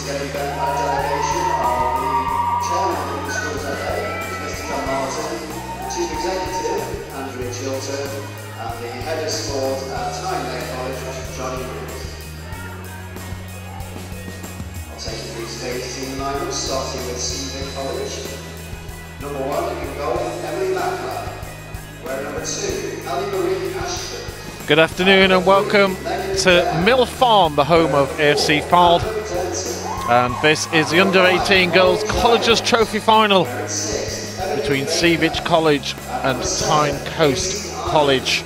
together a delegation of the chairman of the schools FA, Mr. John Martin, the chief executive, Andrea Chilton, and the head of sport at TYNE College, Johnny Rees. I'll take you through today's team lineup, starting with SEEVIC College. Number 1 in goal, Emily Mackler. Where number 2, Ali Marie Ashford. Good afternoon and welcome to Mill Farm, the home of AFC Fylde. And this is the Under-18 Girls Colleges Trophy Final between SEEVIC College and TYNE Coast College.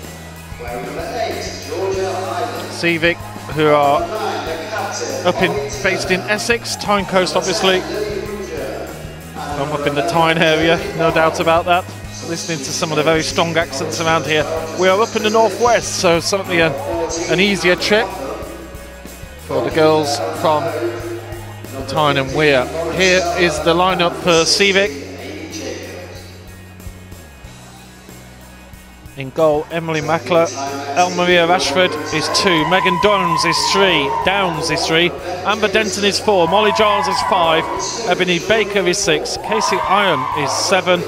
SEEVIC, who are based in Essex, TYNE Coast obviously. I'm up in the TYNE area, no doubt about that. Listening to some of the very strong accents around here. We are up in the northwest, so certainly an easier trip for the girls from TYNE and Weir. Here is the lineup for SEEVIC. In goal, Emily Mackler. Elmaria Rashford is 2. Megan Downs is 3. Amber Denton is 4. Molly Giles is 5. Ebony Baker is 6. Casey Iron is 7.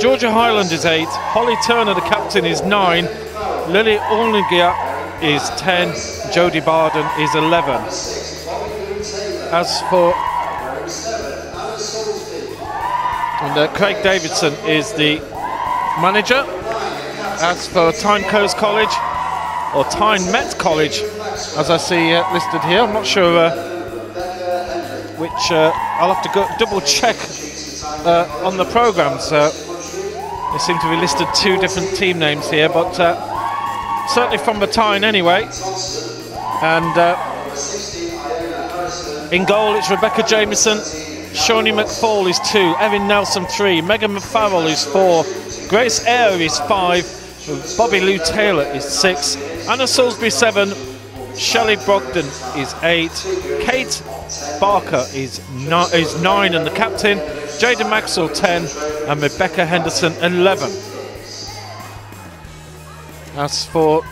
Georgia Highland is 8. Holly Turner, the captain, is 9. Lily Olnigia is 10. Jodie Barden is 11. As for Craig Davidson is the manager. As for TYNE Coast College, or TYNE Met College, as I see listed here, I'm not sure which. I'll have to go double check on the programmes. There seem to be listed 2 different team names here, but certainly from the TYNE anyway. And in goal it's Rebecca Jamieson, Shawnee McFall is 2, Erin Nelson 3, Megan McFarrell is 4, Grace Eyre is 5, Bobby Lou Taylor is 6, Anna Salisbury 7, Shelley Brogden is 8, Kate Barker is 9 and the captain, Jada Maxwell 10 and Rebecca Henderson 11. As for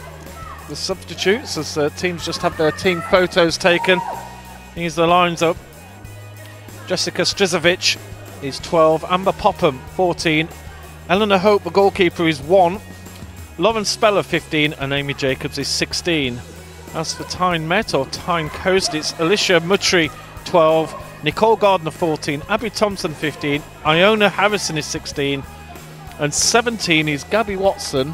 the substitutes, as teams just have their team photos taken, here's the lines up. Jessica Strizovic is 12, Amber Popham 14, Eleanor Hope, the goalkeeper, is 1, Lauren Speller 15 and Amy Jacobs is 16. As for TYNE Met or TYNE Coast, it's Alicia Muttrey 12, Nicole Gardner 14, Abby Thompson 15, Iona Harrison is 16, and 17 is Gabby Watson,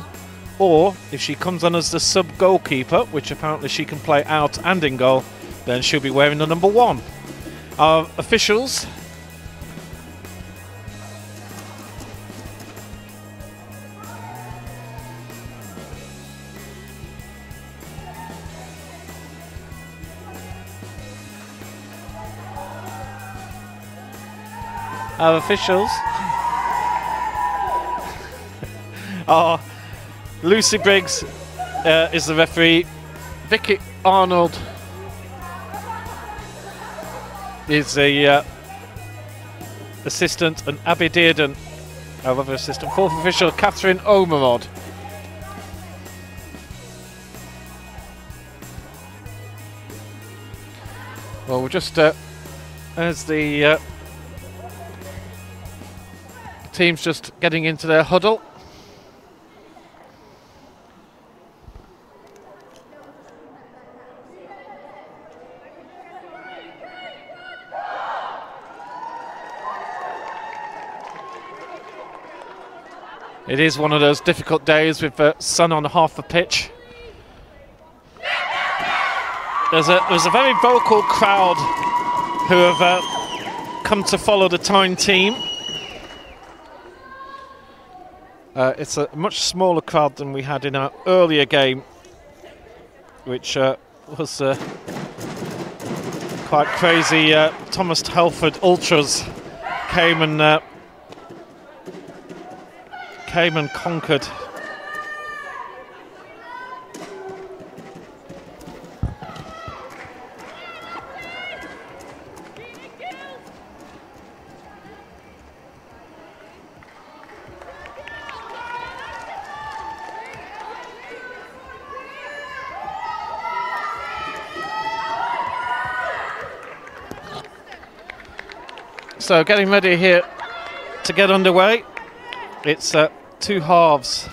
or if she comes on as the sub-goalkeeper, which apparently she can play out and in goal, then she'll be wearing the number 1. Our officials. Our officials are Lucy Briggs is the referee, Vicky Arnold is the assistant, and Abby Dearden, our other assistant. 4th official, Catherine Omerod. Well, we're just as the team's just getting into their huddle. It is one of those difficult days with the sun on half the pitch. There's a very vocal crowd who have come to follow the TYNE team. It's a much smaller crowd than we had in our earlier game, which was quite crazy. Thomas Telford Ultras came and conquered. So getting ready here to get underway. It's 2 halves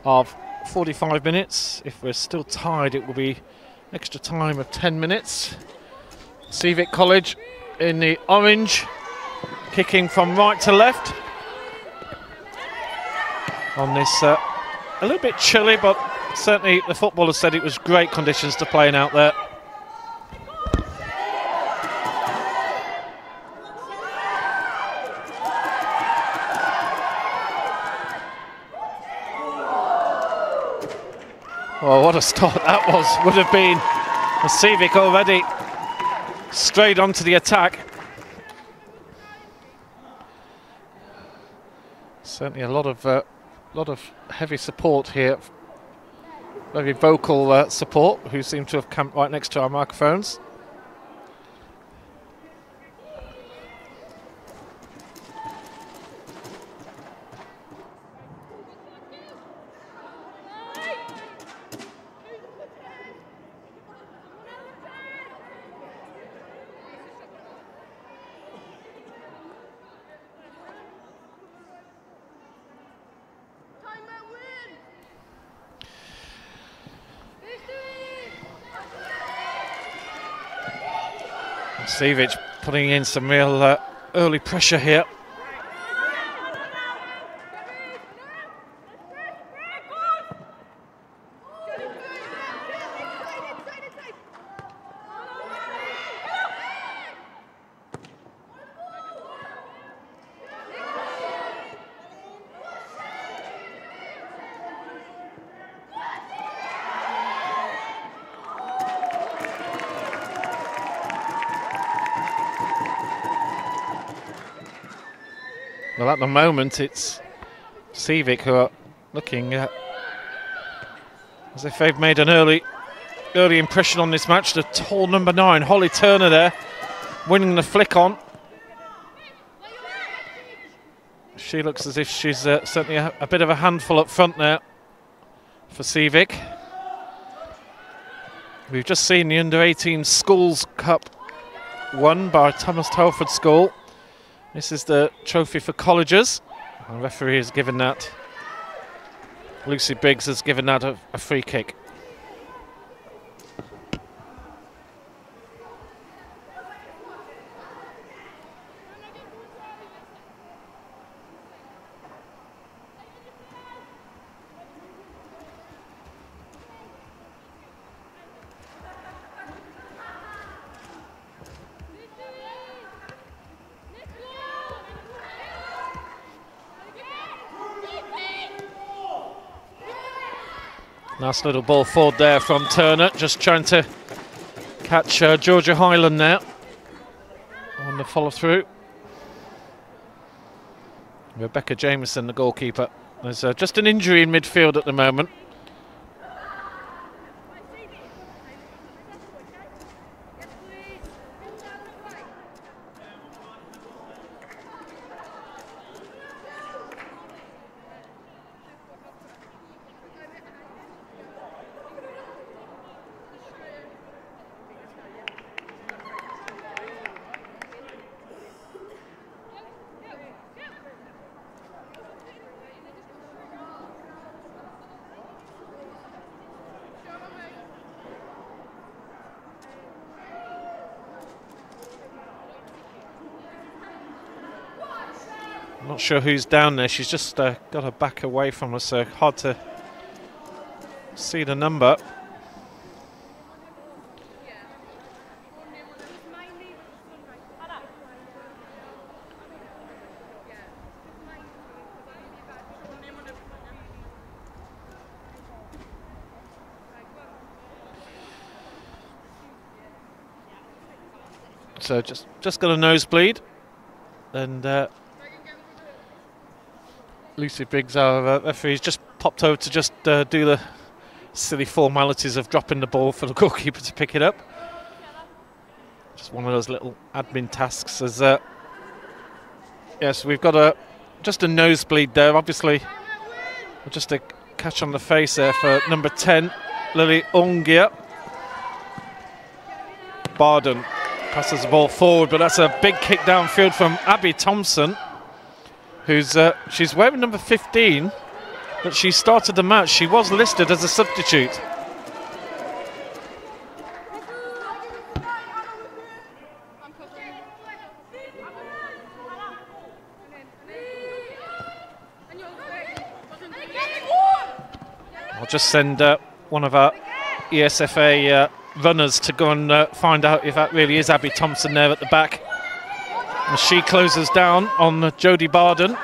of 45 minutes. If we're still tied, it will be extra time of 10 minutes. SEEVIC College in the orange, kicking from right to left. On this, a little bit chilly, but certainly the footballers said it was great conditions to playing out there. Oh, what a start that was, would have been. SEEVIC already straight onto the attack. Certainly a lot of heavy support here. Very vocal support, who seem to have camped right next to our microphones. SEEVIC putting in some real early pressure here. Well, at the moment, it's SEEVIC who are looking as if they've made an early impression on this match. The tall number 9, Holly Turner there, winning the flick on. She looks as if she's certainly a bit of a handful up front there for SEEVIC. We've just seen the Under-18 Schools Cup won by Thomas Telford School. This is the trophy for colleges. The referee has given that. Lucy Biggs has given that a free kick. Nice little ball forward there from Turner, just trying to catch Georgia Highland there on the follow through. Rebecca Jameson, the goalkeeper. There's just an injury in midfield at the moment. Not sure who's down there. She's just got her back away from us, so hard to see the number. So just got a nosebleed, and Lucy Biggs, our referee's just popped over to just do the silly formalities of dropping the ball for the goalkeeper to pick it up. Just one of those little admin tasks. As yes, we've got just a nosebleed there. Obviously, just a catch on the face there for number 10, Lily Ungia. Barden Passes the ball forward, but that's a big kick downfield from Abby Thompson, who's she's wearing number 15, but she started the match. She was listed as a substitute. I'll just send one of our ESFA runners to go and find out if that really is Abby Thompson there at the back. And she closes down on Jodie Barden.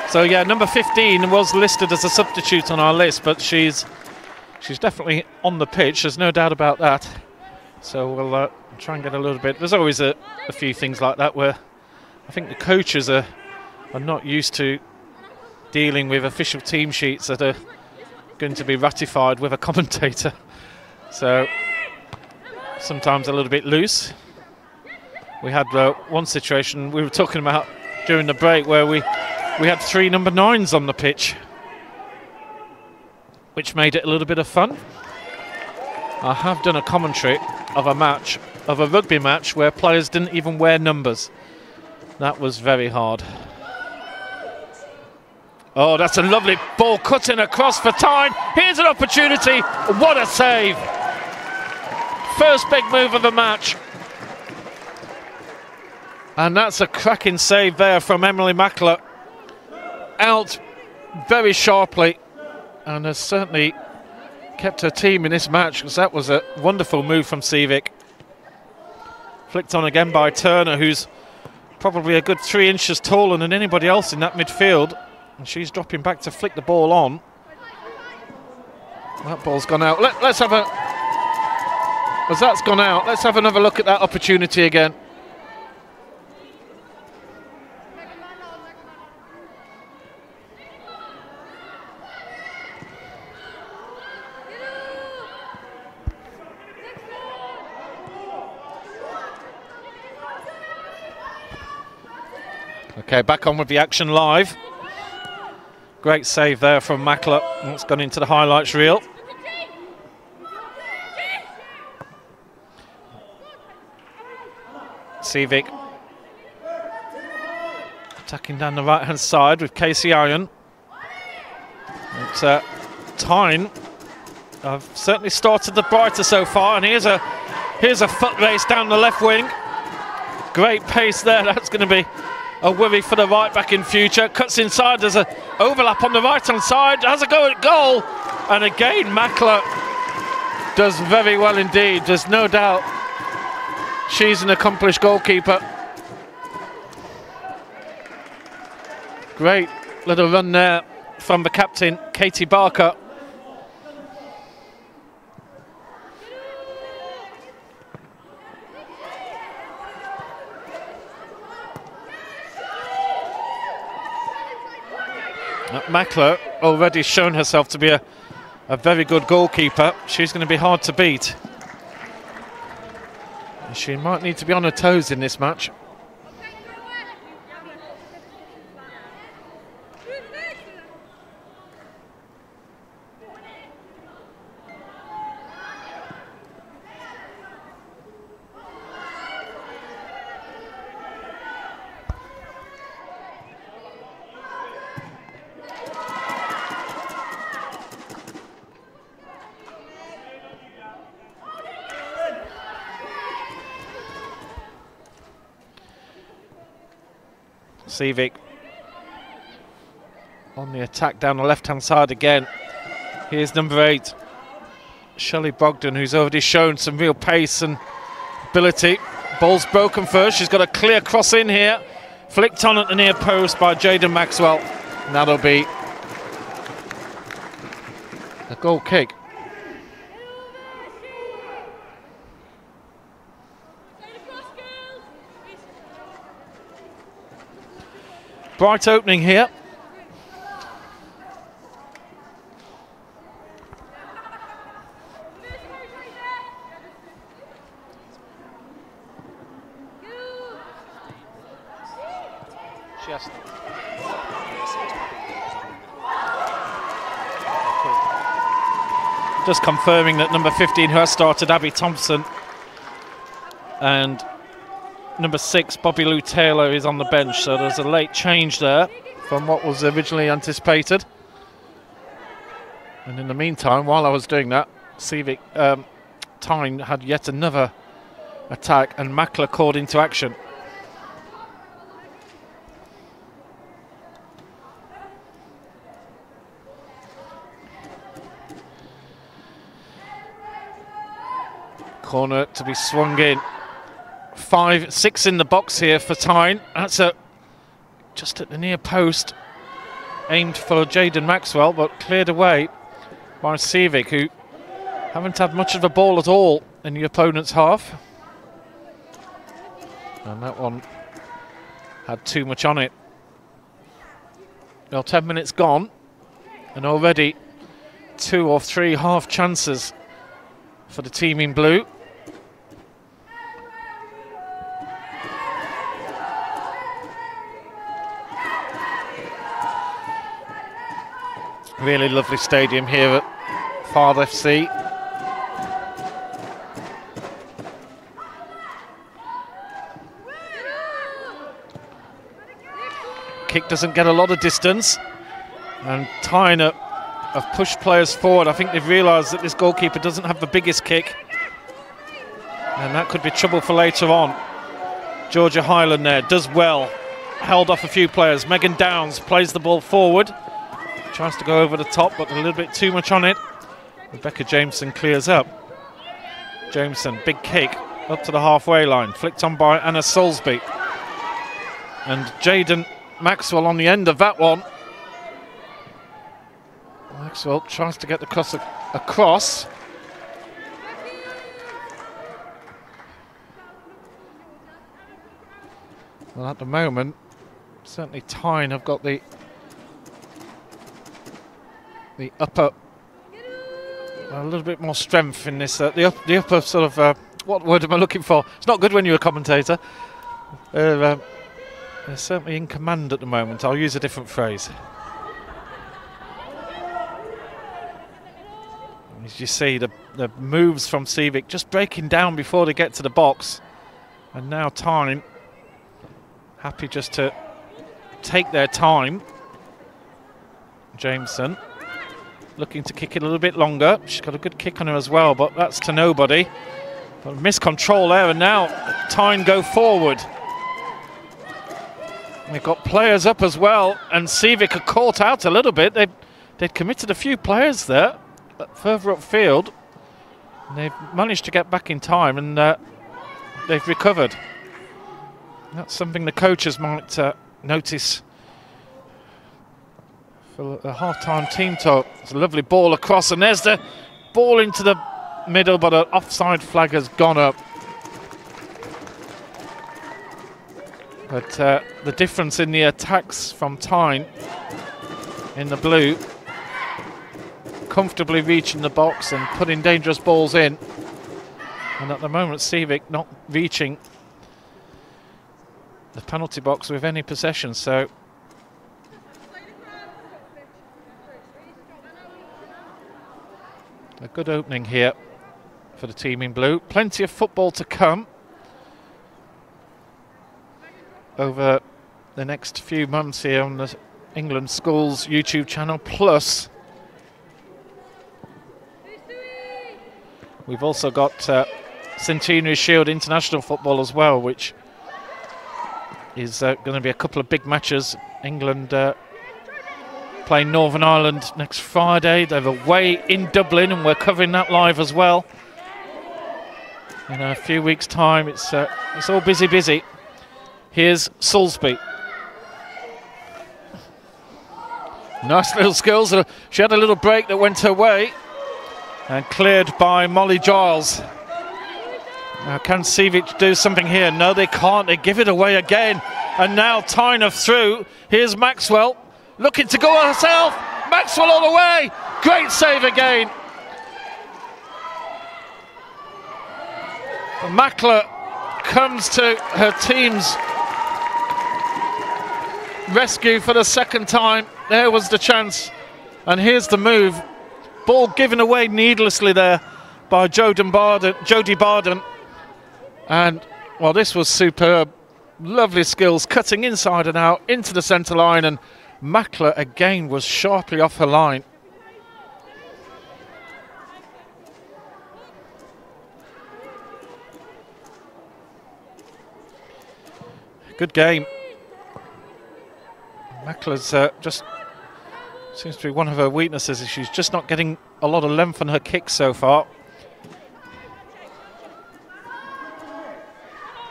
So yeah, number 15 was listed as a substitute on our list, but she's definitely on the pitch. There's no doubt about that. So we'll try and get a little bit. There's always a few things like that where I think the coaches are not used to dealing with official team sheets that are going to be ratified with a commentator. So sometimes a little bit loose. We had one situation we were talking about during the break where we had 3 number 9s on the pitch, which made it a little bit of fun. I have done a commentary of a rugby match where players didn't even wear numbers. That was very hard. Oh, that's a lovely ball cutting across for TYNE. Here's an opportunity. What a save. First big move of the match. And that's a cracking save there from Emily Mackler. Out very sharply, and has certainly kept her team in this match, because that was a wonderful move from SEEVIC. Flicked on again by Turner, who's probably a good 3 inches taller than anybody else in that midfield. And she's dropping back to flick the ball on. That ball's gone out. Let's have a... As that's gone out, let's have another look at that opportunity again. Okay, back on with the action live. Great save there from Mackler. It's gone into the highlights reel. SEEVIC attacking down the right hand side with Casey Iron. But TYNE have certainly started the brighter so far, and here's a foot race down the left wing. Great pace there. That's going to be a worry for the right back in future. Cuts inside, there's an overlap on the right hand side, has a go at goal, and again Mackler does very well indeed. There's no doubt she's an accomplished goalkeeper. Great little run there from the captain, Katie Barker. Mackler already shown herself to be a very good goalkeeper. She's going to be hard to beat. She might need to be on her toes in this match. SEEVIC on the attack down the left-hand side again. Here's number 8, Shelley Brogden, who's already shown some real pace and ability. Ball's broken first. She's got a clear cross in here. Flicked on at the near post by Jaden Maxwell. And that'll be a goal kick. Bright opening here. Just confirming that number 15, who has started, Abby Thompson, and number 6, Bobby Lou Taylor, is on the bench. So there's a late change there from what was originally anticipated. And in the meantime, while I was doing that, SEEVIC TYNE had yet another attack, and Mackler called into action. Corner to be swung in. 5, 6 in the box here for TYNE. That's just at the near post, aimed for Jaden Maxwell, but cleared away by SEEVIC, who haven't had much of a ball at all in the opponent's half. And that one had too much on it. Well, 10 minutes gone, and already 2 or 3 half chances for the team in blue. Really lovely stadium here at Fard FC. Kick doesn't get a lot of distance, and TYNE have pushed players forward. I think they've realised that this goalkeeper doesn't have the biggest kick, and that could be trouble for later on. Georgia Highland there does well, held off a few players. Megan Downs plays the ball forward, tries to go over the top, but a little bit too much on it. Rebecca Jameson clears up. Jameson, big kick up to the halfway line, flicked on by Anna Soulsby. And Jaden Maxwell on the end of that one. Maxwell tries to get the cross across. Well, at the moment, certainly TYNE have got the upper, a little bit more strength in this. The upper sort of, what word am I looking for? It's not good when you're a commentator. They're certainly in command at the moment. I'll use a different phrase. As you see, the moves from SEEVIC just breaking down before they get to the box. And now TYNE happy just to take their time. Jameson looking to kick it a little bit longer. She's got a good kick on her as well, but that's to nobody. But missed control there, and now TYNE go forward. They've got players up as well, and SEEVIC are caught out a little bit. They'd committed a few players there, further upfield. They've managed to get back in time, and they've recovered. That's something the coaches might notice for a half-time team talk. It's a lovely ball across, and there's the ball into the middle, but an offside flag has gone up. But the difference in the attacks from TYNE in the blue, comfortably reaching the box and putting dangerous balls in. And at the moment, SEEVIC not reaching the penalty box with any possession. So a good opening here for the team in blue. Plenty of football to come over the next few months here on the England Schools YouTube channel. Plus, we've also got Centenary Shield International football as well, which is going to be a couple of big matches. England playing Northern Ireland next Friday. They're away in Dublin, and we're covering that live as well. In a few weeks' time, it's all busy. Here's Soulsby. Nice little skills. She had a little break that went her way, and cleared by Molly Giles. Now, can SEEVIC do something here? No, they can't. They give it away again. And now TYNE are through. Here's Maxwell looking to go herself. Maxwell all the way. Great save again. Mackler comes to her team's rescue for the second time. There was the chance. And here's the move. Ball given away needlessly there by Jodie Barden. And, well, this was superb. Lovely skills, cutting inside and out into the centre line, and Mackler again was sharply off her line. Good game. Mackler's just seems to be one of her weaknesses. She's just not getting a lot of length on her kicks so far.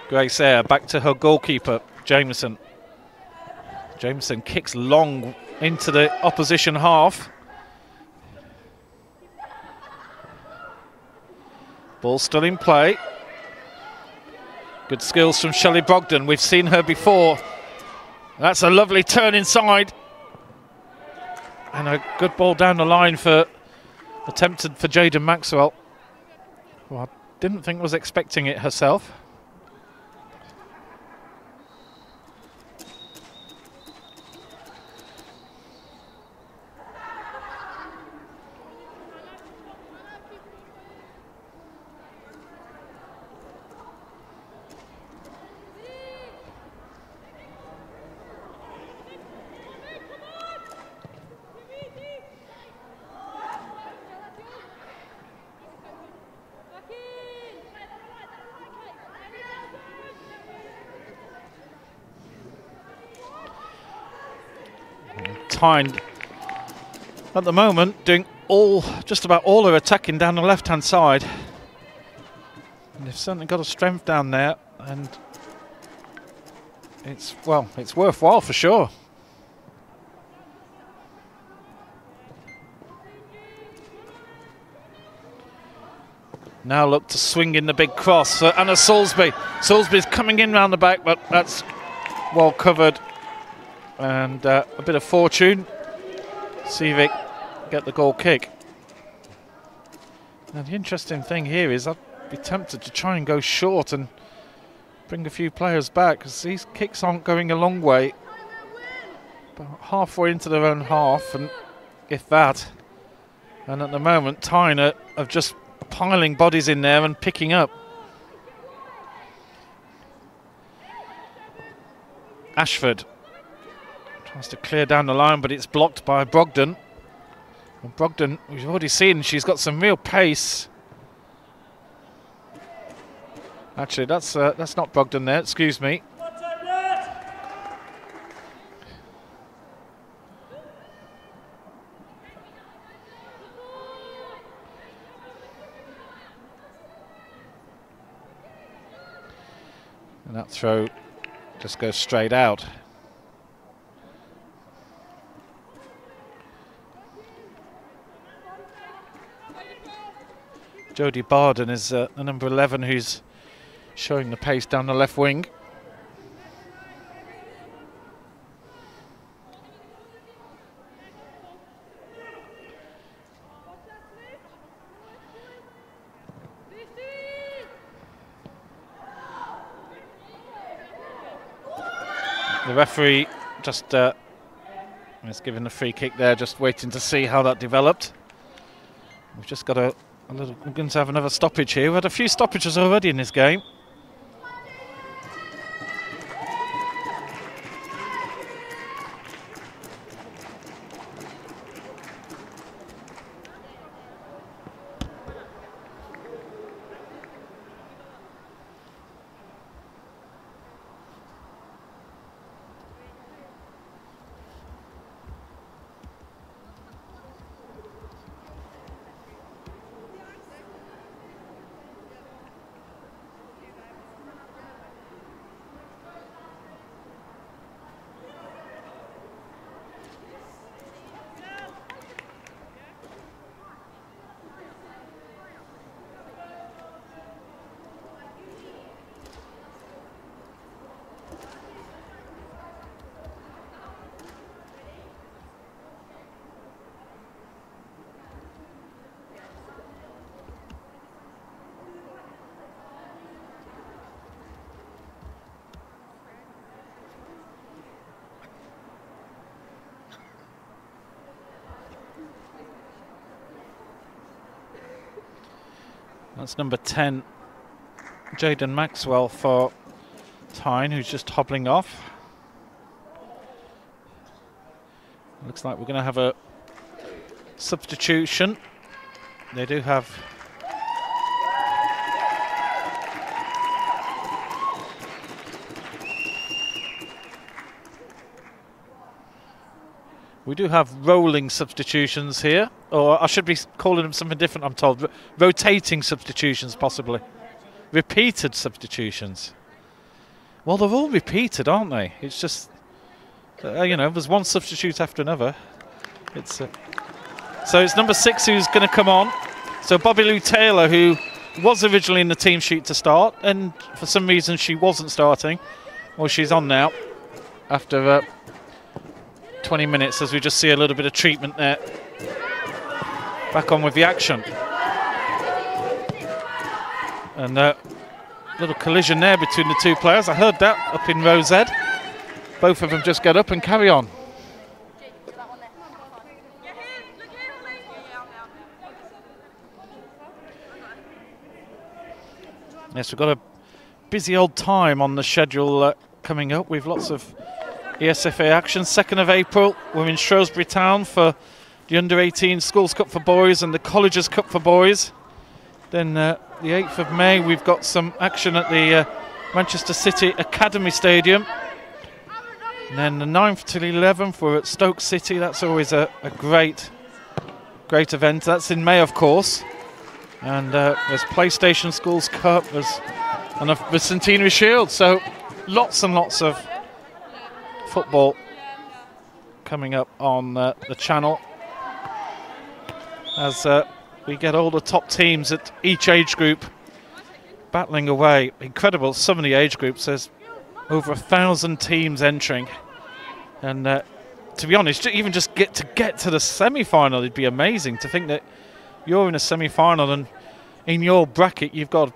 Grace Eyre back to her goalkeeper, Jameson. Jameson kicks long into the opposition half. Ball still in play. Good skills from Shelley Brogden. We've seen her before. That's a lovely turn inside. And a good ball down the line attempted for Jaden Maxwell, who I didn't think was expecting it herself. TYNE at the moment doing just about all her attacking down the left-hand side, and they've certainly got a strength down there, and it's worthwhile for sure. Now look to swing in the big cross for Anna Salisbury. Salisbury's coming in round the back, but that's well covered. And a bit of fortune. SEEVIC get the goal kick. Now the interesting thing here is I'd be tempted to try and go short and bring a few players back, because these kicks aren't going a long way. About halfway into their own half, and if that. And at the moment, TYNE are just piling bodies in there and picking up. Ashford tries to clear down the line, but it's blocked by Brogden. And Brogden, we've already seen, she's got some real pace. Actually, that's not Brogden there, excuse me. And that throw just goes straight out. Jodie Barden is the number 11 who's showing the pace down the left wing. The referee just is giving the free kick there, just waiting to see how that developed. We've just got we're going to have another stoppage here. We've had a few stoppages already in this game. That's number 10, Jaden Maxwell for Tyne, who's just hobbling off. Looks like we're going to have a substitution. They do have rolling substitutions here, or I should be calling them something different, I'm told. Rotating substitutions, possibly. Repeated substitutions. Well, they're all repeated, aren't they? It's just, you know, there's one substitute after another. It's so it's number 6 who's going to come on. So Bobby Lou Taylor, who was originally in the team sheet to start, and for some reason she wasn't starting. Well, she's on now after 20 minutes, as we just see a little bit of treatment there. Back on with the action. And little collision there between the two players. I heard that up in row Z. Both of them just get up and carry on. Yes, we've got a busy old time on the schedule coming up. We've lots of ESFA action. 2nd of April, we're in Shrewsbury Town for the Under-18 Schools Cup for boys and the Colleges Cup for boys. Then the 8th of May, we've got some action at the Manchester City Academy Stadium. And then the 9th till 11th, we're at Stoke City. That's always a great event. That's in May, of course. And there's PlayStation Schools Cup, and the Centenary Shield. So lots and lots of football coming up on the channel as we get all the top teams at each age group battling away. Incredible, some of the age groups, there's over 1,000 teams entering, and to be honest, even just get to the semi-final, it'd be amazing to think that you're in a semi-final and in your bracket you've got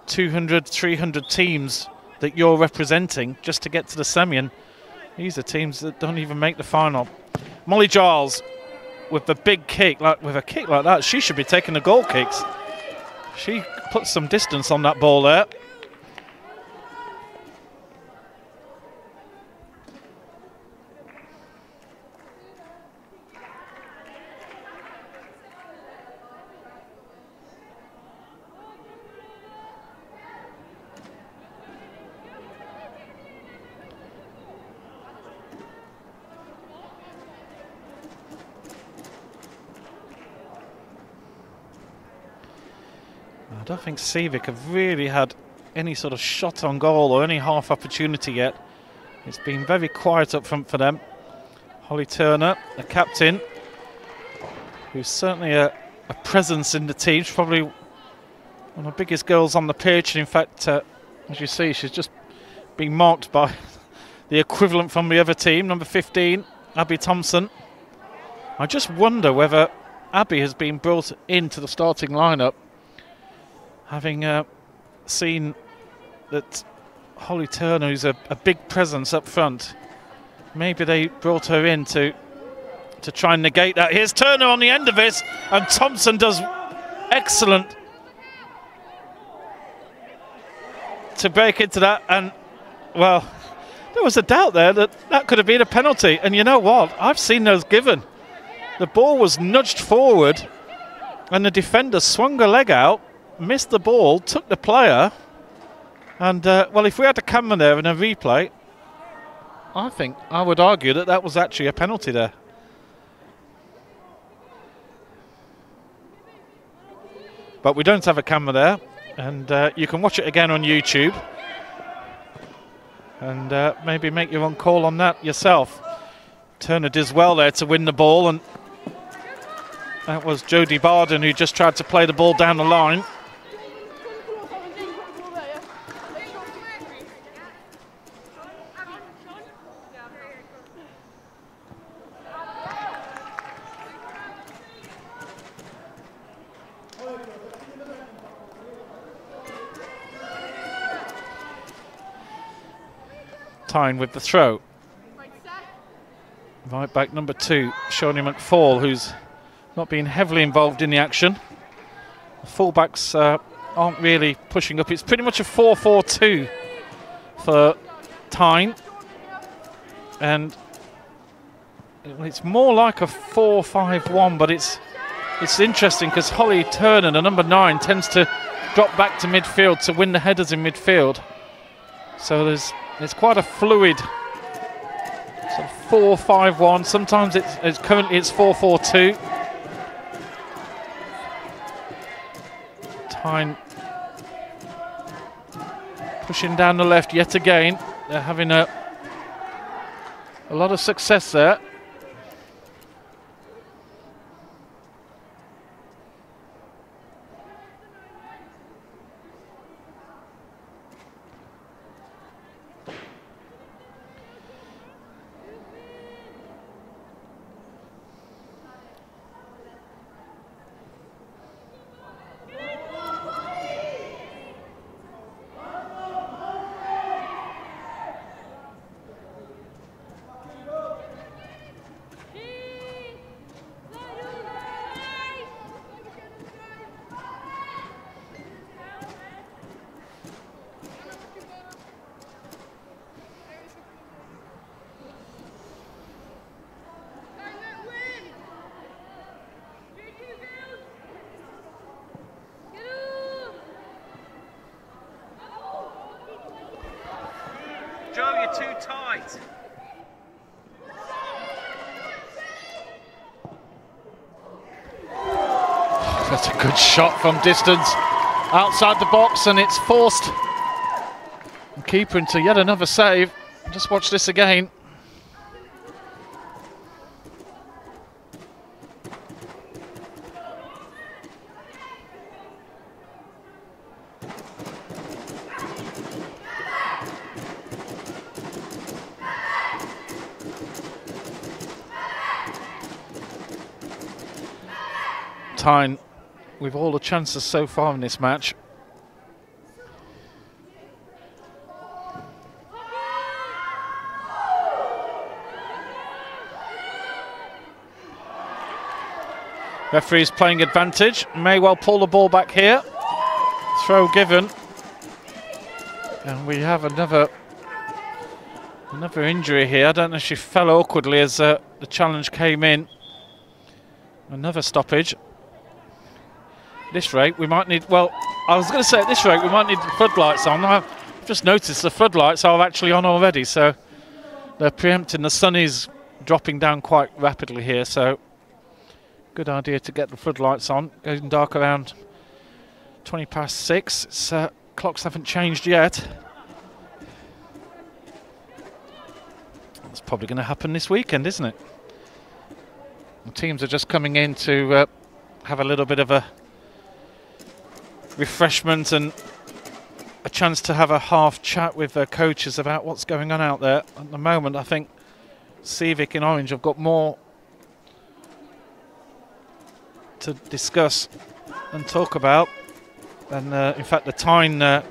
200, 300 teams that you're representing just to get to the semi, and these are teams that don't even make the final. Molly Giles with the big kick, with a kick like that, she should be taking the goal kicks. She put some distance on that ball there. I don't think SEEVIC have really had any sort of shot on goal or any half opportunity yet. It's been very quiet up front for them. Holly Turner, the captain, who's certainly a presence in the team. She's probably one of the biggest girls on the pitch. And in fact, as you see, she's just being marked by the equivalent from the other team, number 15, Abby Thompson. I just wonder whether Abby has been brought into the starting lineup, having seen that Holly Turner, who's a big presence up front. Maybe they brought her in to try and negate that. Here's Turner on the end of this, and Thompson does excellent to break into that. And, well, there was a doubt there that could have been a penalty. And you know what? I've seen those given. The ball was nudged forward, and the defender swung her leg out, missed the ball, took the player, and well, if we had a camera there and a replay, I would argue that was actually a penalty there. But we don't have a camera there, and you can watch it again on YouTube and maybe make your own call on that yourself. Turner does well there to win the ball, and that was Jodie Barden who just tried to play the ball down the line. Tyne with the throw. Right back number 2, Shawnee McFall, who's not been heavily involved in the action. The fullbacks aren't really pushing up. It's pretty much a 4-4-2 for TYNE, and it's more like a 4-5-1, but it's interesting because Holly Turner, the number 9, tends to drop back to midfield to win the headers in midfield. So there's quite a fluid sort of 4-5-1. Sometimes it's currently 4-4-2. TYNE pushing down the left yet again. They're having a lot of success there. Joe, you're too tight. That's a good shot from distance outside the box, and it's forced the keeper into yet another save. Just watch this again. TYNE with all the chances so far in this match. Referee's playing advantage. May well pull the ball back here. Throw given. And we have another injury here. I don't know if she fell awkwardly as the challenge came in. Another stoppage. At this rate, we might need, well, I was going to say at this rate, we might need the floodlights on. I've just noticed the floodlights are actually on already, so they're preempting. The sun is dropping down quite rapidly here, so good idea to get the floodlights on. Going dark around 6:20. It's, clocks haven't changed yet. It's probably going to happen this weekend, isn't it? The teams are just coming in to have a little bit of a refreshment and a chance to have a half chat with their coaches about what's going on out there. At the moment, I think SEEVIC in orange have got more to discuss and talk about. And in fact, the TYNE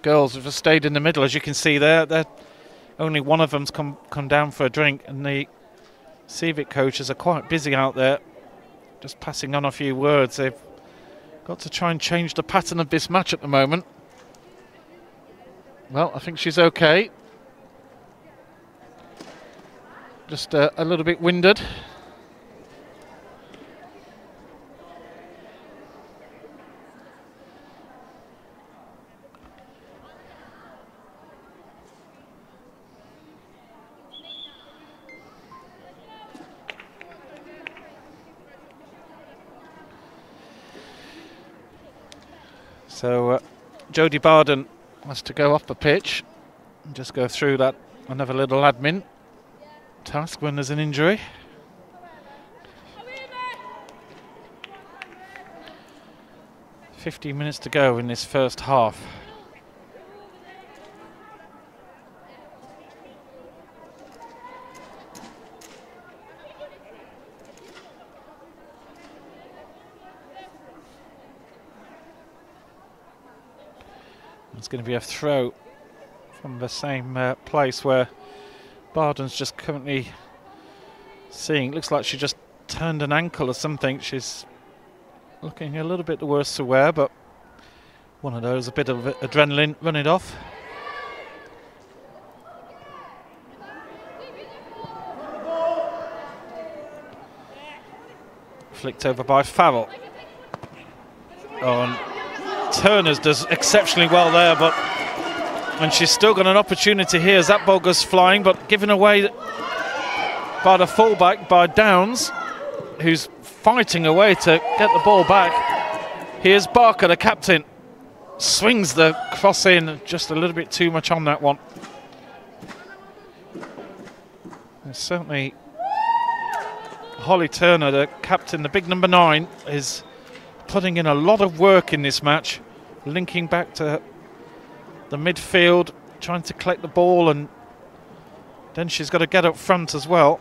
girls have just stayed in the middle, as you can see there. Only one of them's come down for a drink, and the SEEVIC coaches are quite busy out there, just passing on a few words. They've got to try and change the pattern of this match at the moment. Well, I think she's okay. Just a little bit winded. So Jodie Barden has to go off the pitch and just go through that another little admin task when there's an injury. "15 minutes to go in this first half. It's going to be a throw from the same place where Barden's just currently seeing. Looks like she just turned an ankle or something. She's looking a little bit the worse for wear, but One of those, a bit of adrenaline running off. Flicked over by Farrell. Oh, and Turners does exceptionally well there, but and she's still got an opportunity here as that ball goes flying, but given away by the fullback, by Downs, who's fighting away to get the ball back. Here's Barker, the captain. Swings the cross in, just a little bit too much on that one. And certainly Holly Turner, the captain, the big number 9, is putting in a lot of work in this match, linking back to the midfield, trying to collect the ball, and then she's got to get up front as well.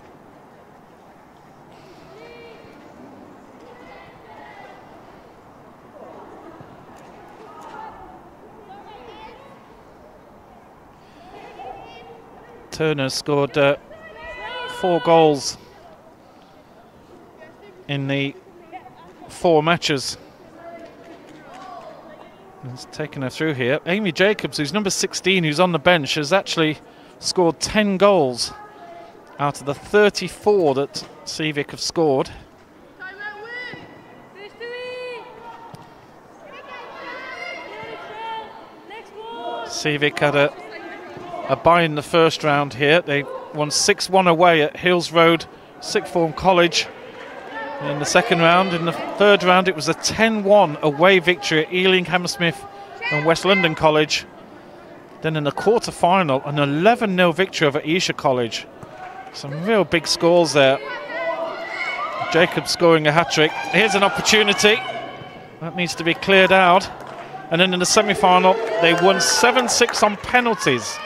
Turner scored 4 goals in the 4 matches. It's taken her through here. Amy Jacobs, who's number 16, who's on the bench, has actually scored 10 goals out of the 34 that SEEVIC have scored. SEEVIC had a bye in the first round here. They won 6-1 away at Hills Road Sixth Form College in the second round. In the third round it was a 10-1 away victory at Ealing, Hammersmith and West London College. Then in the quarter-final an 11-0 victory over Esher College. Some real big scores there. Jacobs scoring a hat-trick. Here's an opportunity that needs to be cleared out. And then in the semi-final they won 7-6 on penalties.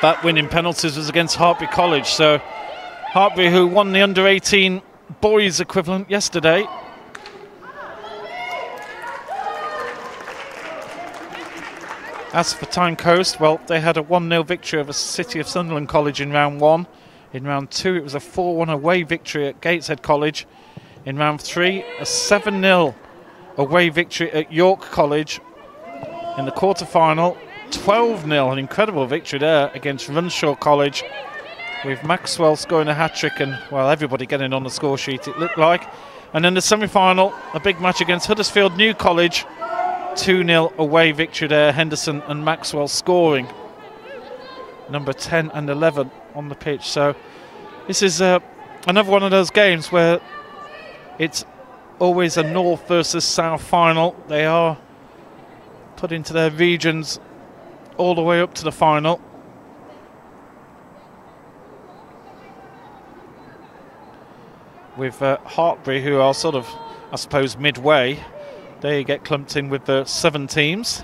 That winning penalties was against Hartbury College, so Hartbury, who won the under-18 boys equivalent yesterday. As for Tyne Coast, well, they had a 1-0 victory over City of Sunderland College in round 1. In round 2 it was a 4-1 away victory at Gateshead College. In round 3 a 7-0 away victory at York College. In the quarter-final 12-0, an incredible victory there against Runshaw College, with Maxwell scoring a hat-trick and, well, everybody getting on the score sheet it looked like. And then the semi-final, a big match against Huddersfield New College, 2-0 away victory there, Henderson and Maxwell scoring. Number 10 and 11 on the pitch. So this is another one of those games where it's always a North versus South final. They are put into their regions all the way up to the final. With Hartbury, who are sort of, I suppose, midway. They get clumped in with the 7 teams.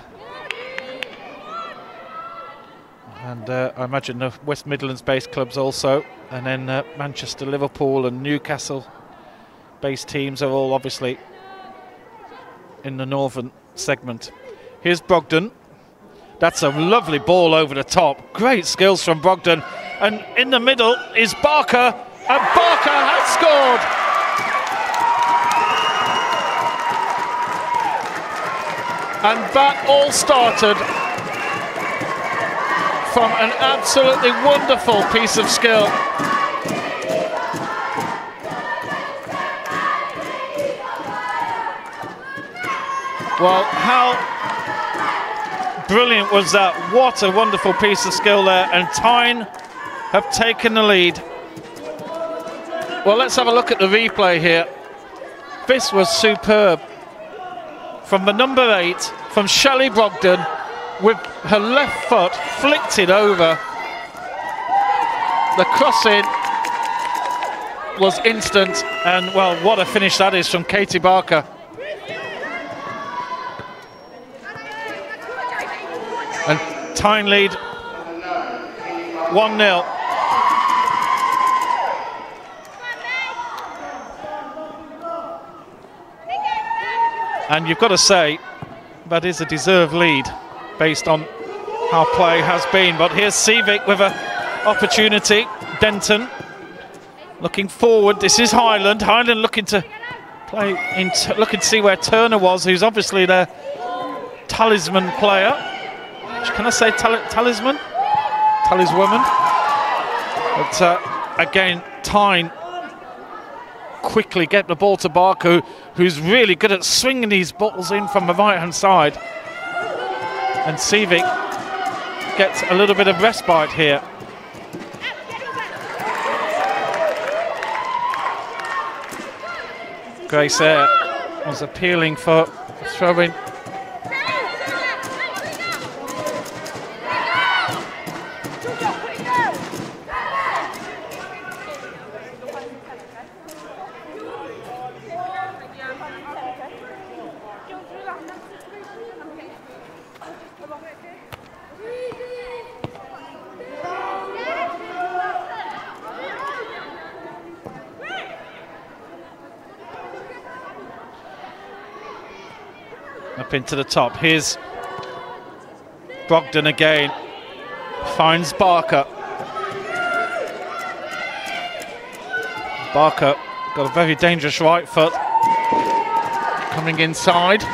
And I imagine the West Midlands-based clubs also. And then Manchester, Liverpool and Newcastle-based teams are all obviously in the northern segment. Here's Brogden. That's a lovely ball over the top. Great skills from Brogden. And in the middle is Barker. And Barker has scored. And that all started from an absolutely wonderful piece of skill. Well, how brilliant was that? What a wonderful piece of skill there. And Tyne have taken the lead. Well, let's have a look at the replay here. This was superb. From the number 8, from Shelley Brogden, with her left foot flicked it over. The crossing was instant, and well, what a finish that is from Katie Barker. And TYNE lead 1-0. And you've got to say, that is a deserved lead based on how play has been. But here's SEEVIC with an opportunity. Denton looking forward. This is Highland. Highland looking to play, looking to see where Turner was, who's obviously their talisman player. Can I say talisman? Taliswoman. But again, TYNE quickly get the ball to Barker, who's really good at swinging these balls in from the right-hand side. And SEEVIC gets a little bit of respite here. Grace Eyre was appealing for throwing. Up into the top. Here's Brogden again. Finds Barker. Barker got a very dangerous right foot. Coming inside.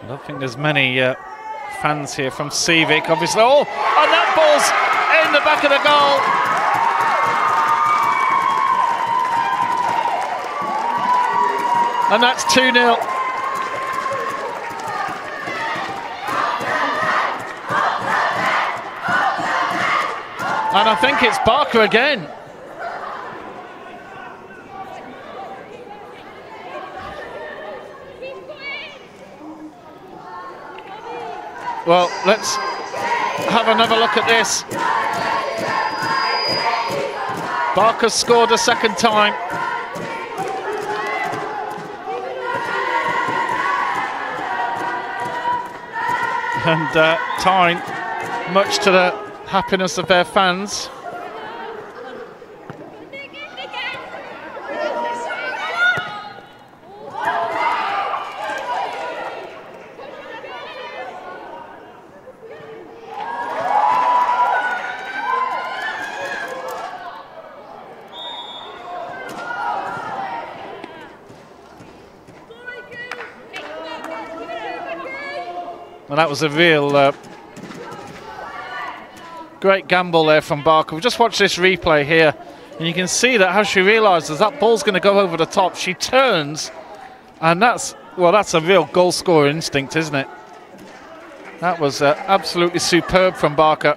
I don't think there's many fans here from SEEVIC, obviously. Oh, and that ball's in the back of the goal. And that's 2-0. And I think it's Barker again. Well, let's have another look at this. Barker scored a second time. And TYNE, much to the happiness of their fans, and that was a real great gamble there from Barker. We just watched this replay here, and you can see that how she realises that ball's going to go over the top. She turns, and that's a real goal scorer instinct, isn't it? That was absolutely superb from Barker.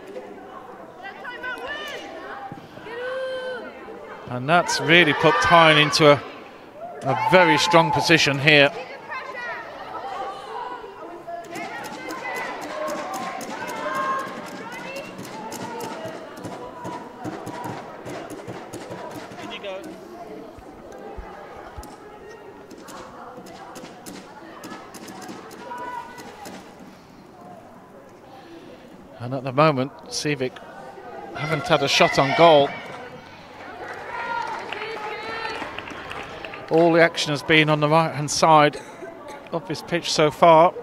And that's really put TYNE into a very strong position here. And at the moment, SEEVIC haven't had a shot on goal. All the action has been on the right-hand side of this pitch so far.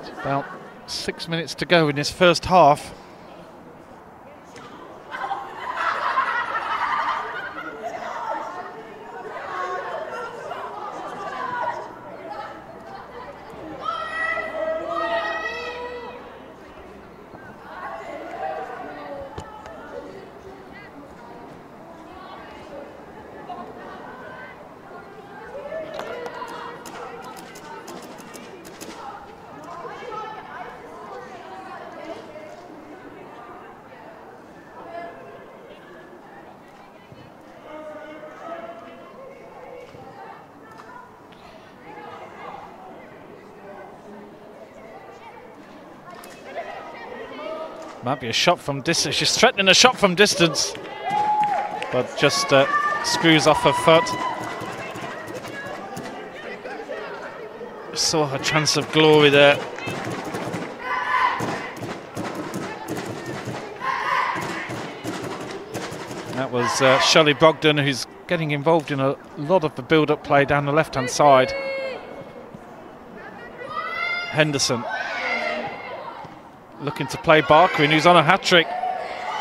It's about 6 minutes to go in this first half. Might be a shot from distance. She's threatening a shot from distance, but just screws off her foot. Saw her chance of glory there. That was Shelley Brogdon, who's getting involved in a lot of the build-up play down the left-hand side. Henderson looking to play Barker in, who's on a hat-trick.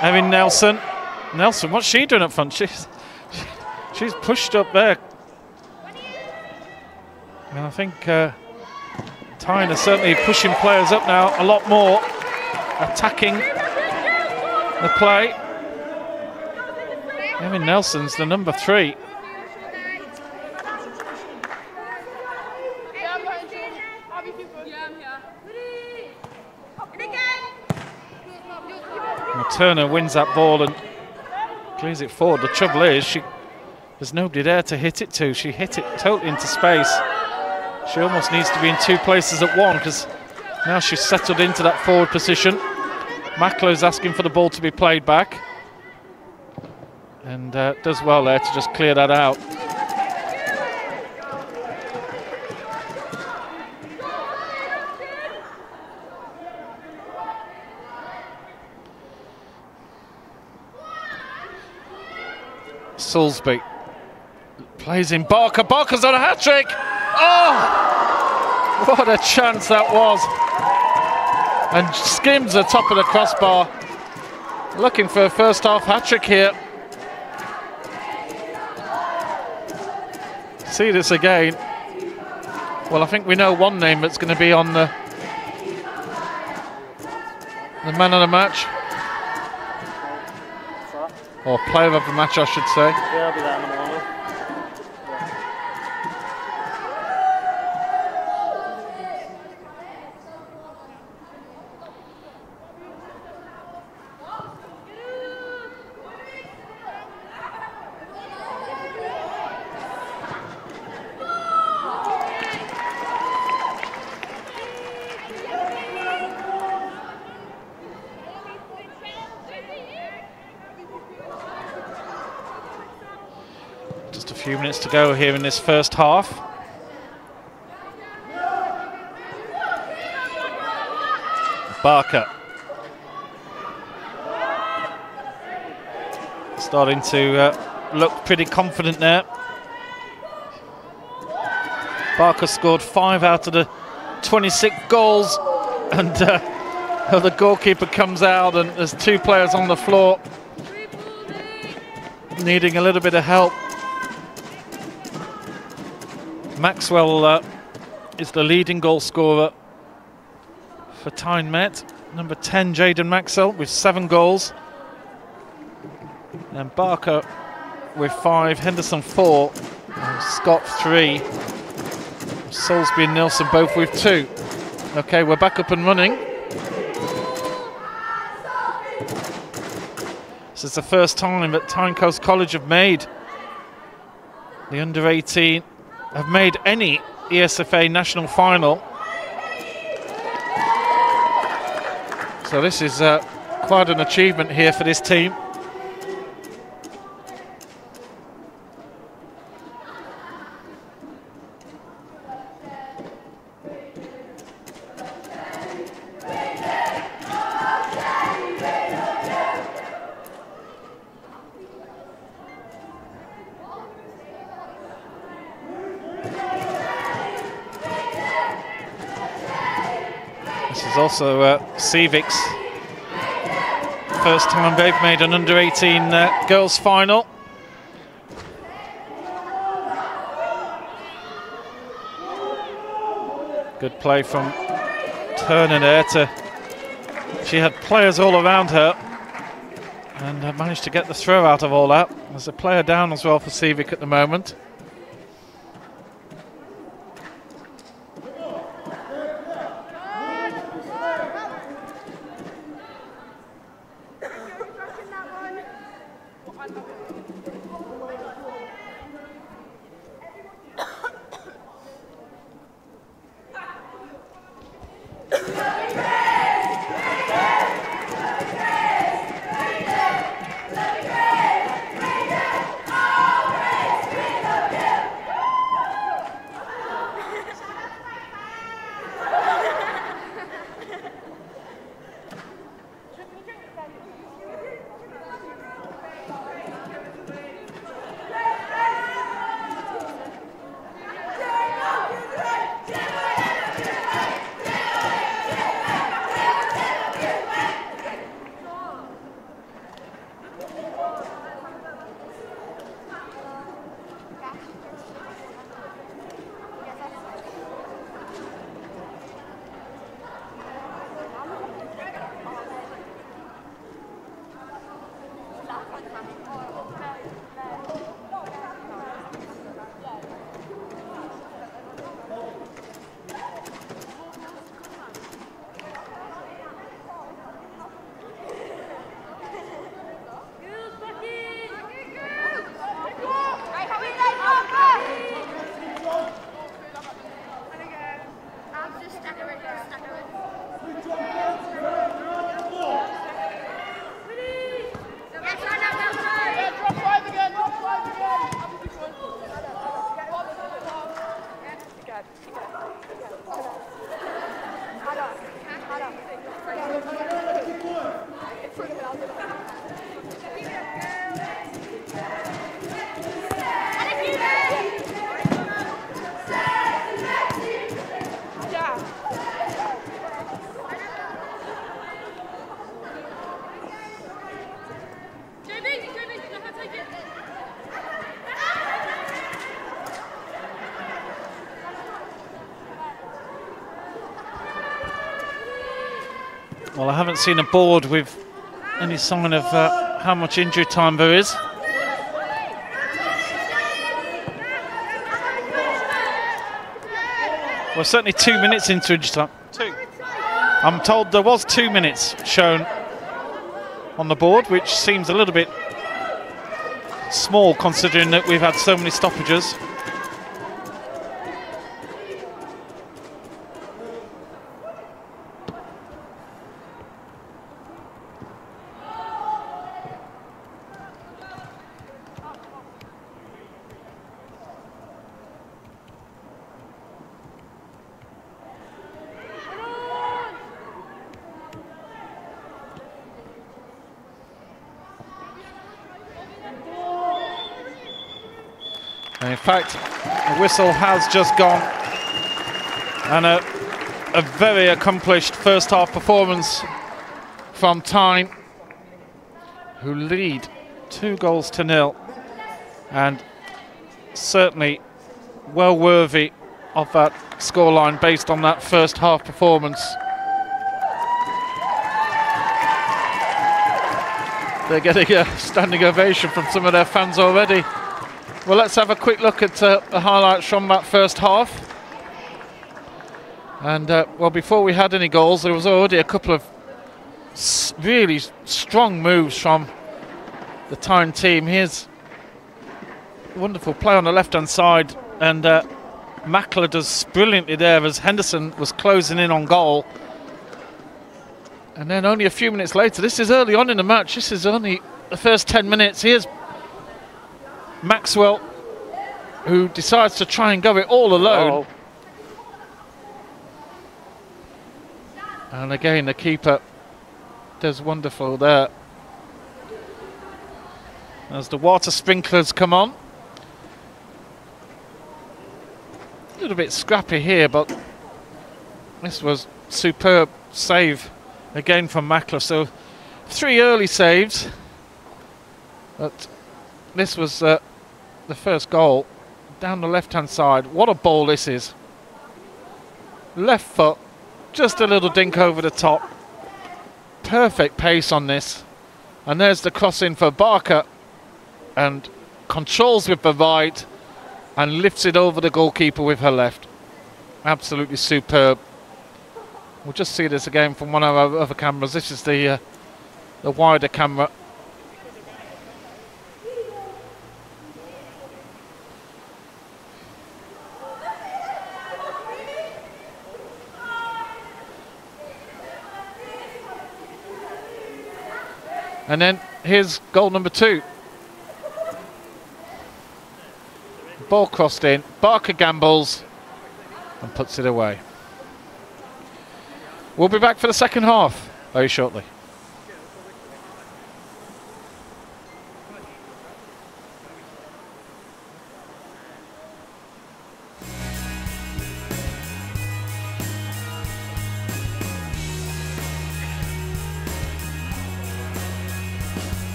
Erin Nelson. Nelson, what's she doing up front? She's pushed up there. And I think TYNE are certainly pushing players up now a lot more, attacking the play. Erin Nelson's the number 3. And Turner wins that ball and clears it forward. The trouble is, there's nobody there to hit it to. She hit it totally into space. She almost needs to be in 2 places at one, because now she's settled into that forward position. Macklow's asking for the ball to be played back, and does well there to just clear that out. Salisbury plays in Barker. Barker's on a hat-trick. Oh, what a chance that was. And skims the top of the crossbar. Looking for a first half hat-trick here. See this again. Well, I think we know one name that's going to be on the man of the match. Or player of the match, I should say. Yeah, I'll be there in the morning. Just a few minutes to go here in this first half. Barker starting to look pretty confident there. Barker scored 5 out of the 26 goals, and the goalkeeper comes out, and there's 2 players on the floor needing a little bit of help. Maxwell is the leading goal scorer for TYNE Met. Number 10, Jaden Maxwell, with 7 goals. And Barker with 5, Henderson 4, and Scott 3. Salisbury and Nelson both with 2. Okay, we're back up and running. This is the first time that Tyne Coast College have made the under-18, have made any ESFA national final. So this is quite an achievement here for this team. This is also SEEVIC's first time they've made an under-18 girls final. Good play from Turner there. She had players all around her and managed to get the throw out of all that. There's a player down as well for SEEVIC at the moment. Well, I haven't seen a board with any sign of how much injury time there is. We're certainly 2 minutes into injury time. I'm told there was 2 minutes shown on the board, which seems a little bit small considering that we've had so many stoppages. And in fact, a whistle has just gone, and a very accomplished first half performance from TYNE, who lead 2-0, and certainly well worthy of that scoreline based on that first half performance. They're getting a standing ovation from some of their fans already. Well, let's have a quick look at the highlights from that first half. And well, before we had any goals, there was already a couple of really strong moves from the TYNE team. Here's a wonderful play on the left-hand side, and Mackler does brilliantly there as Henderson was closing in on goal. And then only a few minutes later, this is early on in the match, this is only the first 10 minutes, here's Maxwell, who decides to try and go it all alone. And again, the keeper does wonderful there. As the water sprinklers come on. A little bit scrappy here, but this was superb save again from Mackler. So 3 early saves, but this was the first goal down the left-hand side. What a ball this is. Left foot, just a little dink over the top. Perfect pace on this. And there's the cross in for Barker, and controls with the right and lifts it over the goalkeeper with her left. Absolutely superb. We'll just see this again from one of our other cameras. This is the wider camera. And then here's goal number 2. Ball crossed in, Barker gambles and puts it away. We'll be back for the second half very shortly.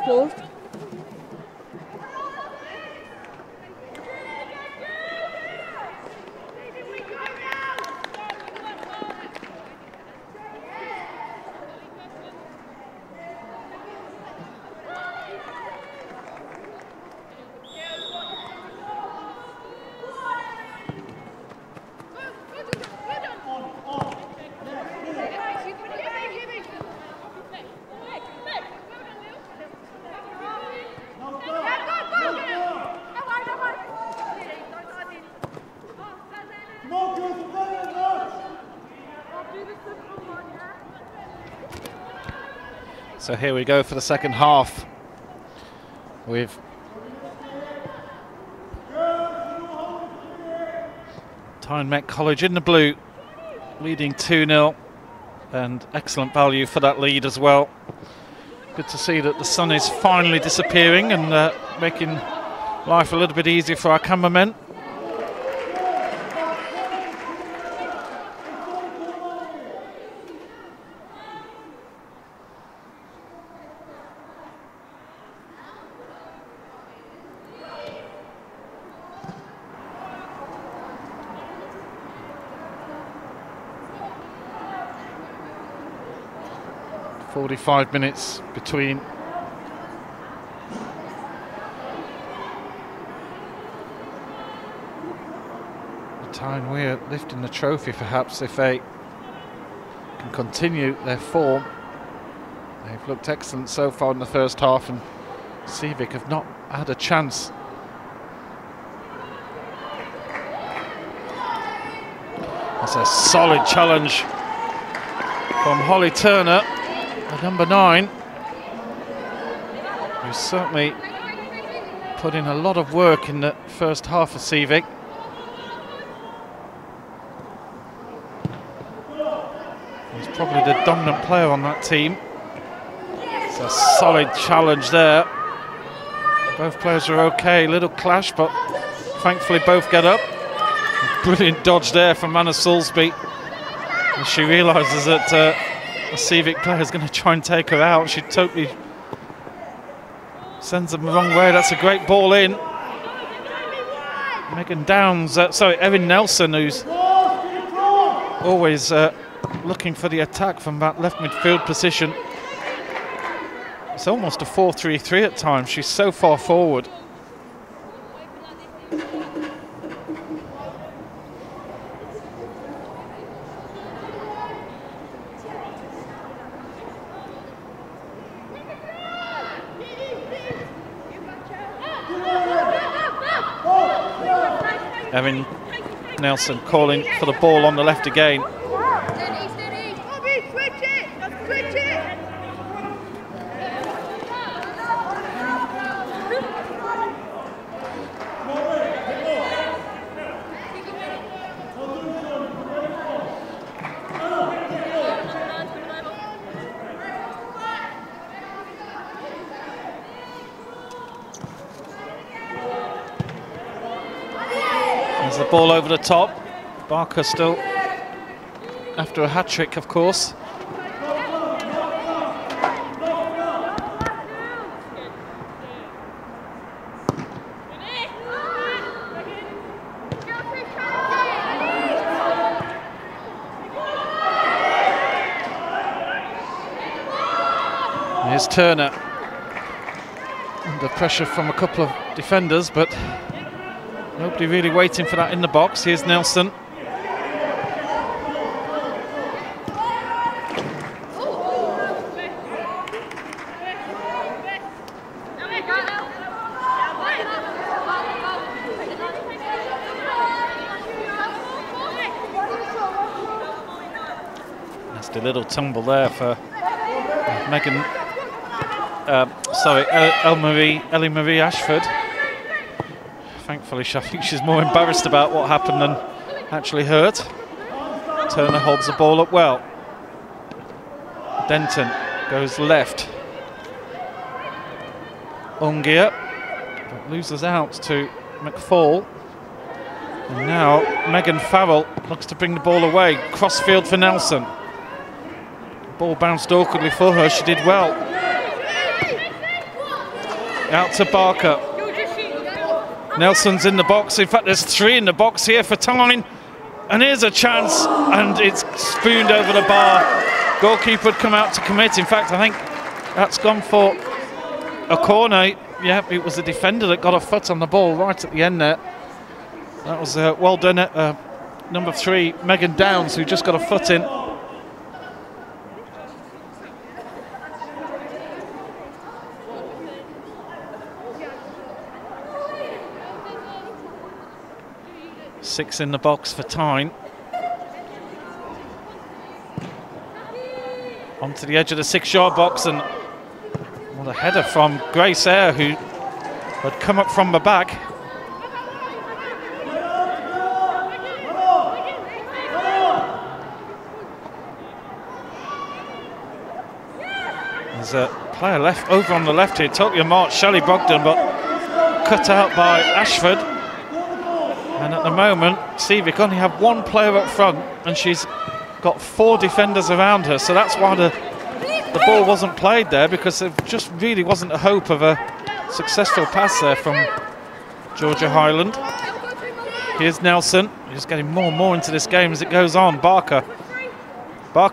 closed. So here we go for the second half with Tyne Met College in the blue, leading 2-0, and excellent value for that lead as well. Good to see that the sun is finally disappearing and making life a little bit easier for our cameramen. "45 minutes between the Tyne Weir lifting the trophy, perhaps, if they can continue their form. They've looked excellent so far in the first half, and SEEVIC have not had a chance. That's a solid challenge from Holly Turner, the number 9, who's certainly put in a lot of work in the first half of SEEVIC. He's probably the dominant player on that team. It's a solid challenge there. Both players are okay, little clash, but thankfully both get up. Brilliant dodge there from Anna Soulsby. And she realises that a SEEVIC player is going to try and take her out. She totally sends them the wrong way. That's a great ball in. Megan Downs, Erin Nelson, who's always looking for the attack from that left midfield position. It's almost a 4-3-3 at times. She's so far forward. Erin Nelson calling for the ball on the left again. There's the ball over the top. Barker still after a hat-trick, of course. Here's Turner, under pressure from a couple of defenders, but nobody really waiting for that in the box. Here's Nelson. Nasty little tumble there for Megan. Ellie Marie Ashford. Thankfully, I think she's more embarrassed about what happened than actually hurt. Turner holds the ball up well. Denton goes left. Ungear loses out to McFall. And now Megan Farrell looks to bring the ball away. Crossfield for Nelson. Ball bounced awkwardly for her. She did well. Out to Barker. Nelson's in the box. In fact, there's 3 in the box here for TYNE. And here's a chance, and it's spooned over the bar. Goalkeeper would come out to commit. In fact, I think that's gone for a corner. Yeah, it was the defender that got a foot on the ball right at the end there. That was well done at number 3, Megan Downs, who just got a foot in. Six in the box for TYNE. Onto the edge of the 6-yard box, and what a header from Grace Eyre, who had come up from the back. There's a player left over on the left here, totally marked Shelley Brogden, but cut out by Ashford. And at the moment, SEEVIC only have 1 player up front, and she's got 4 defenders around her. So that's why the ball wasn't played there, because there just really wasn't a hope of a successful pass there from Georgia Highland. Here's Nelson, who's getting more and more into this game as it goes on. Barker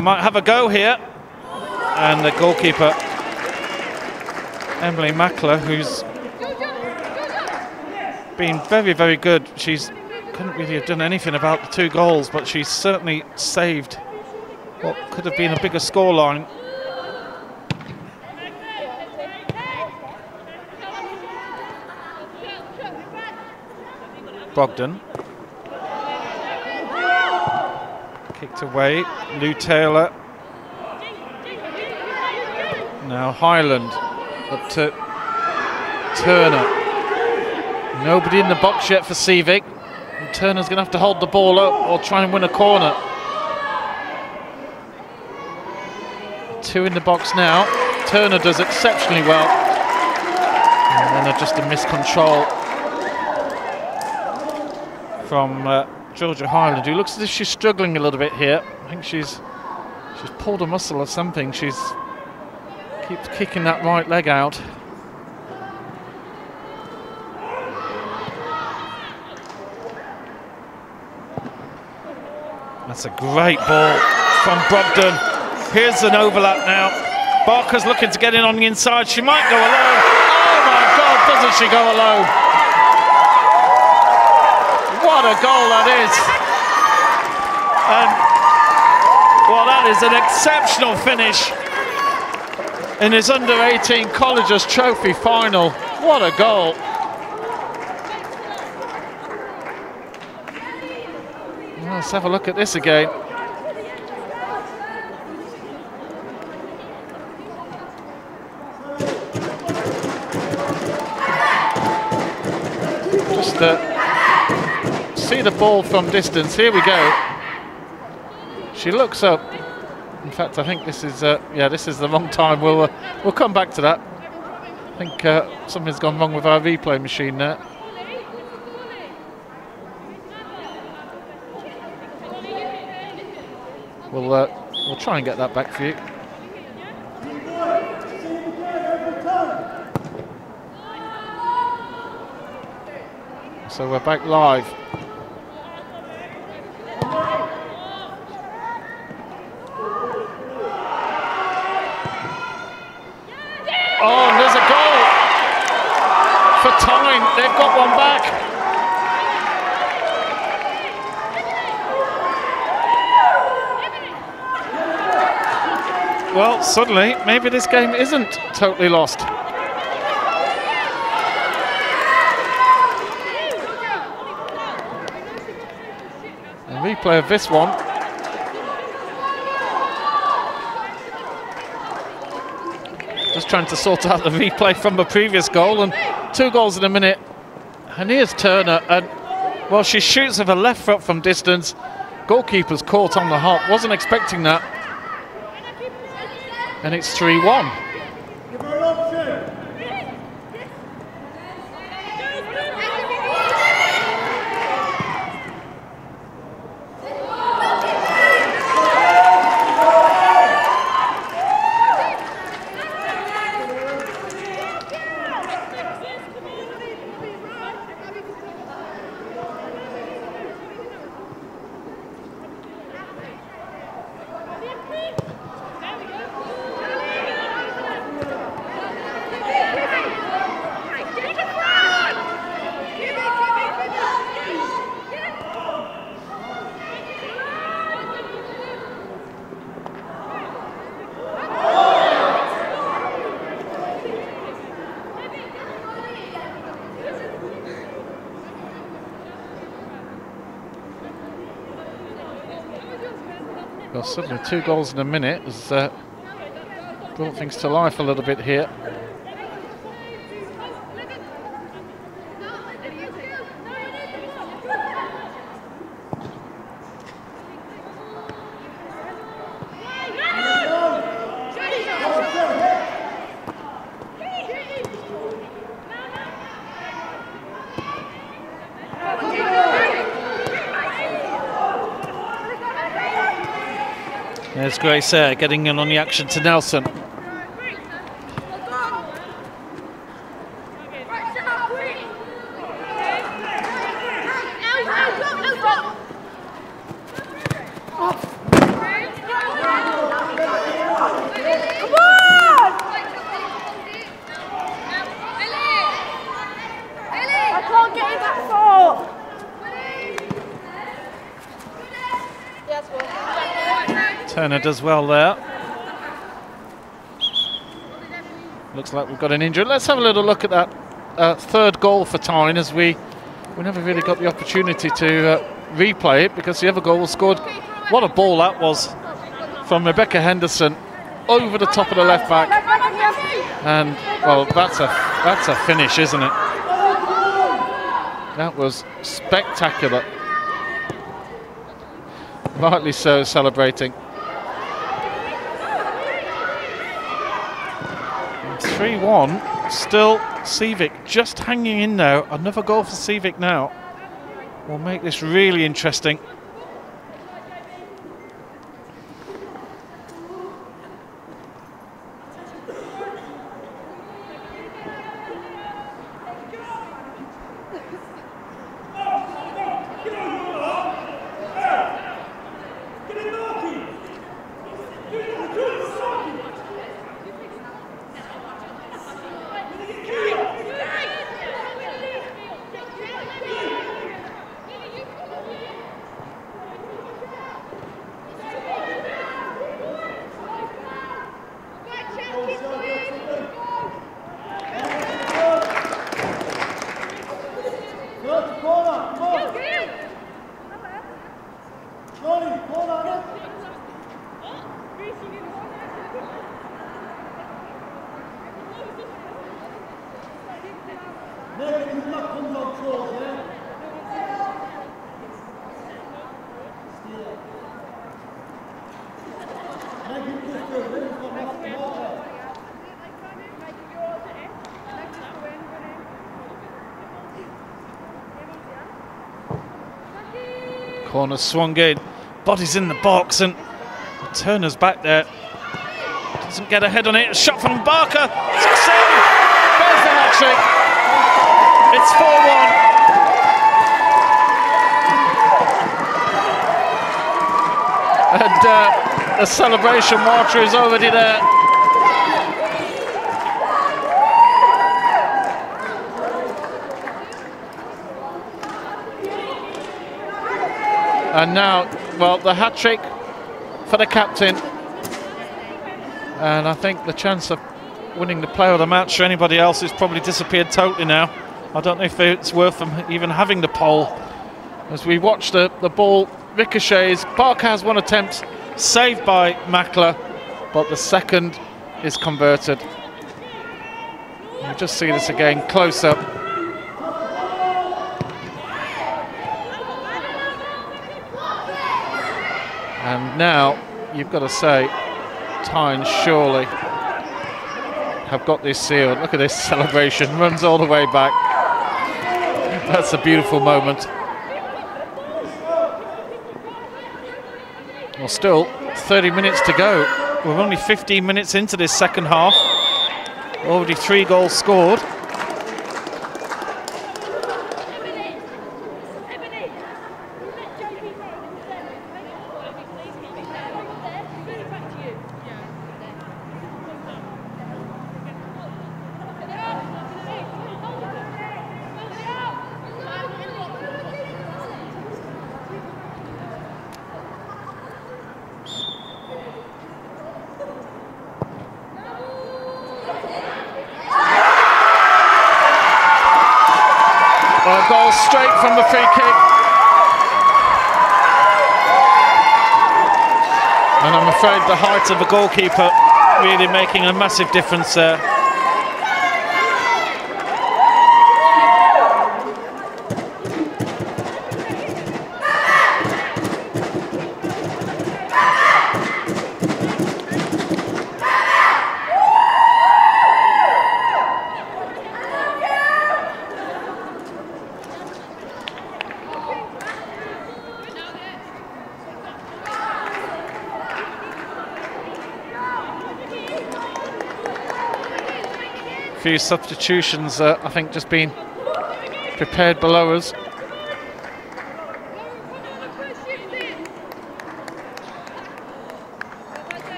might have a go here. And the goalkeeper, Emily Mackler, who's been very, very good. She's couldn't really have done anything about the 2 goals, but she's certainly saved what could have been a bigger scoreline. Brogden. Kicked away. Lou Taylor. Now Highland up to Turner. Nobody in the box yet for SEEVIC. And Turner's going to have to hold the ball up or try and win a corner. 2 in the box now. Turner does exceptionally well. And then just a miscontrol from Georgia Highland, who looks as if she's struggling a little bit here. I think she's pulled a muscle or something. She's keeps kicking that right leg out. That's a great ball from Brogden. Here's an overlap now. Barker's looking to get in on the inside. She might go alone. Oh my God, doesn't she go alone? What a goal that is. And well, that is an exceptional finish in his under-18 Colleges Trophy final. What a goal. Let's have a look at this again. Just see the ball from distance. Here we go. She looks up. In fact, I think this is yeah, this is the wrong time. We'll come back to that. I think something's gone wrong with our replay machine there. We'll try and get that back for you. So we're back live. Oh, and there's a goal for TYNE. They've got one back. Well, suddenly, maybe this game isn't totally lost. A replay of this one. Just trying to sort out the replay from the previous goal, and 2 goals in a minute. And here's Turner, and well, she shoots with her left foot from distance. Goalkeeper's caught on the hop, wasn't expecting that. And it's 3-1. Well, suddenly 2 goals in a minute has brought things to life a little bit here. There's Grace getting in on the action to Nelson. Turner does well there. Looks like we've got an injury. Let's have a little look at that third goal for Tyne, as we never really got the opportunity to replay it, because the other goal was scored. What a ball that was from Rebecca Henderson over the top of the left back, and well, that's a finish, isn't it? That was spectacular. Rightly so, celebrating. 3-1, still SEEVIC just hanging in now. Another goal for SEEVIC now will make this really interesting. Corner swung in, body's in the box, and Turner's back there. Doesn't get a head on it. A shot from Barker. It's a save. There's the hat trick. It's 4-1. And the celebration marcher is already there. And now, well, the hat-trick for the captain. And I think the chance of winning the player of the match for anybody else has probably disappeared totally now. I don't know if it's worth them even having the poll. As we watch the ball ricochets, Barker has one attempt, saved by Mackler, but the second is converted. You just see this again, close up. And now, you've got to say, Tyne surely have got this sealed. Look at this celebration, runs all the way back. That's a beautiful moment. Well, still 30 minutes to go. We're only 15 minutes into this second half. Already 3 goals scored. A goal straight from the free kick. afraid the height of the goalkeeper really making a massive difference there. Few substitutions, I think, just being prepared below us.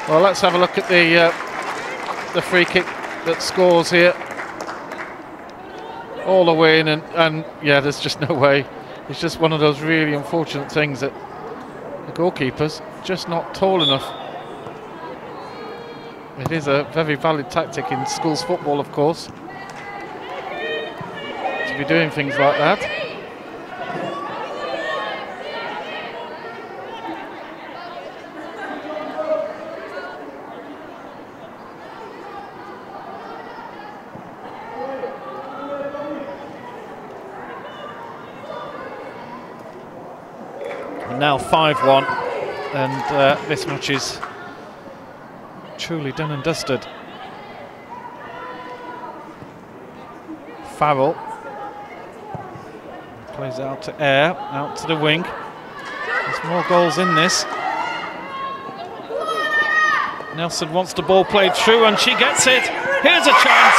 Well, let's have a look at the free kick that scores here. All the way in, and yeah, there's just no way. It's just one of those really unfortunate things that the goalkeeper's just not tall enough. It is a very valid tactic in schools football, of course, to be doing things like that. And now 5-1, and this match is truly done and dusted. Farrell plays out to Air, out to the wing. There's more goals in this. Nelson wants the ball played through, and she gets it. Here's a chance.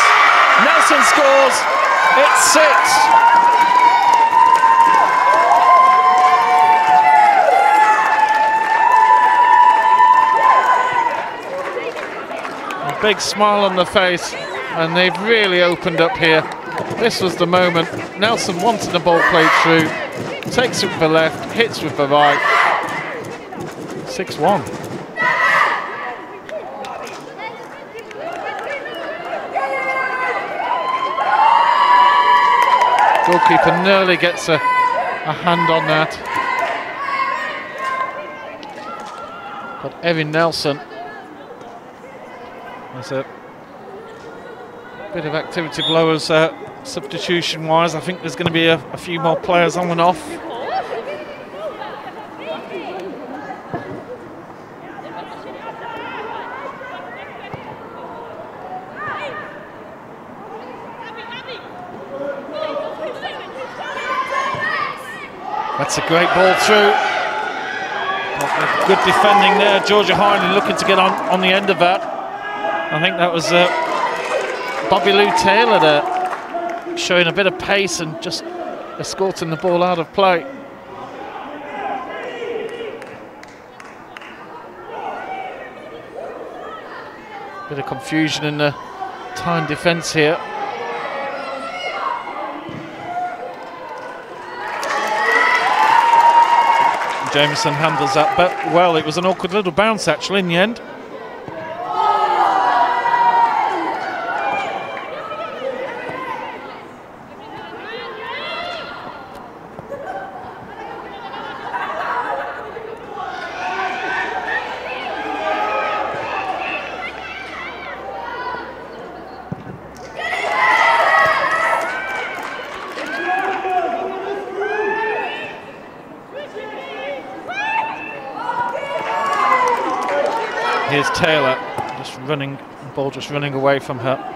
Nelson scores. It's 6. Big smile on the face, and they've really opened up here. This was the moment. Nelson wanted the ball played through, takes it with the left, hits with the right. 6-1. Goalkeeper nearly gets a hand on that. But Erin Nelson, there's a bit of activity below us substitution-wise. I think there's going to be a few more players on and off. That's a great ball through. Good defending there. Georgia Hindley looking to get on the end of that. I think that was Bobby Lou Taylor there, showing a bit of pace and just escorting the ball out of play. Bit of confusion in the TYNE defence here. Jameson handles that, but well, it was an awkward little bounce actually in the end. Here's Taylor, just running, the ball just running away from her.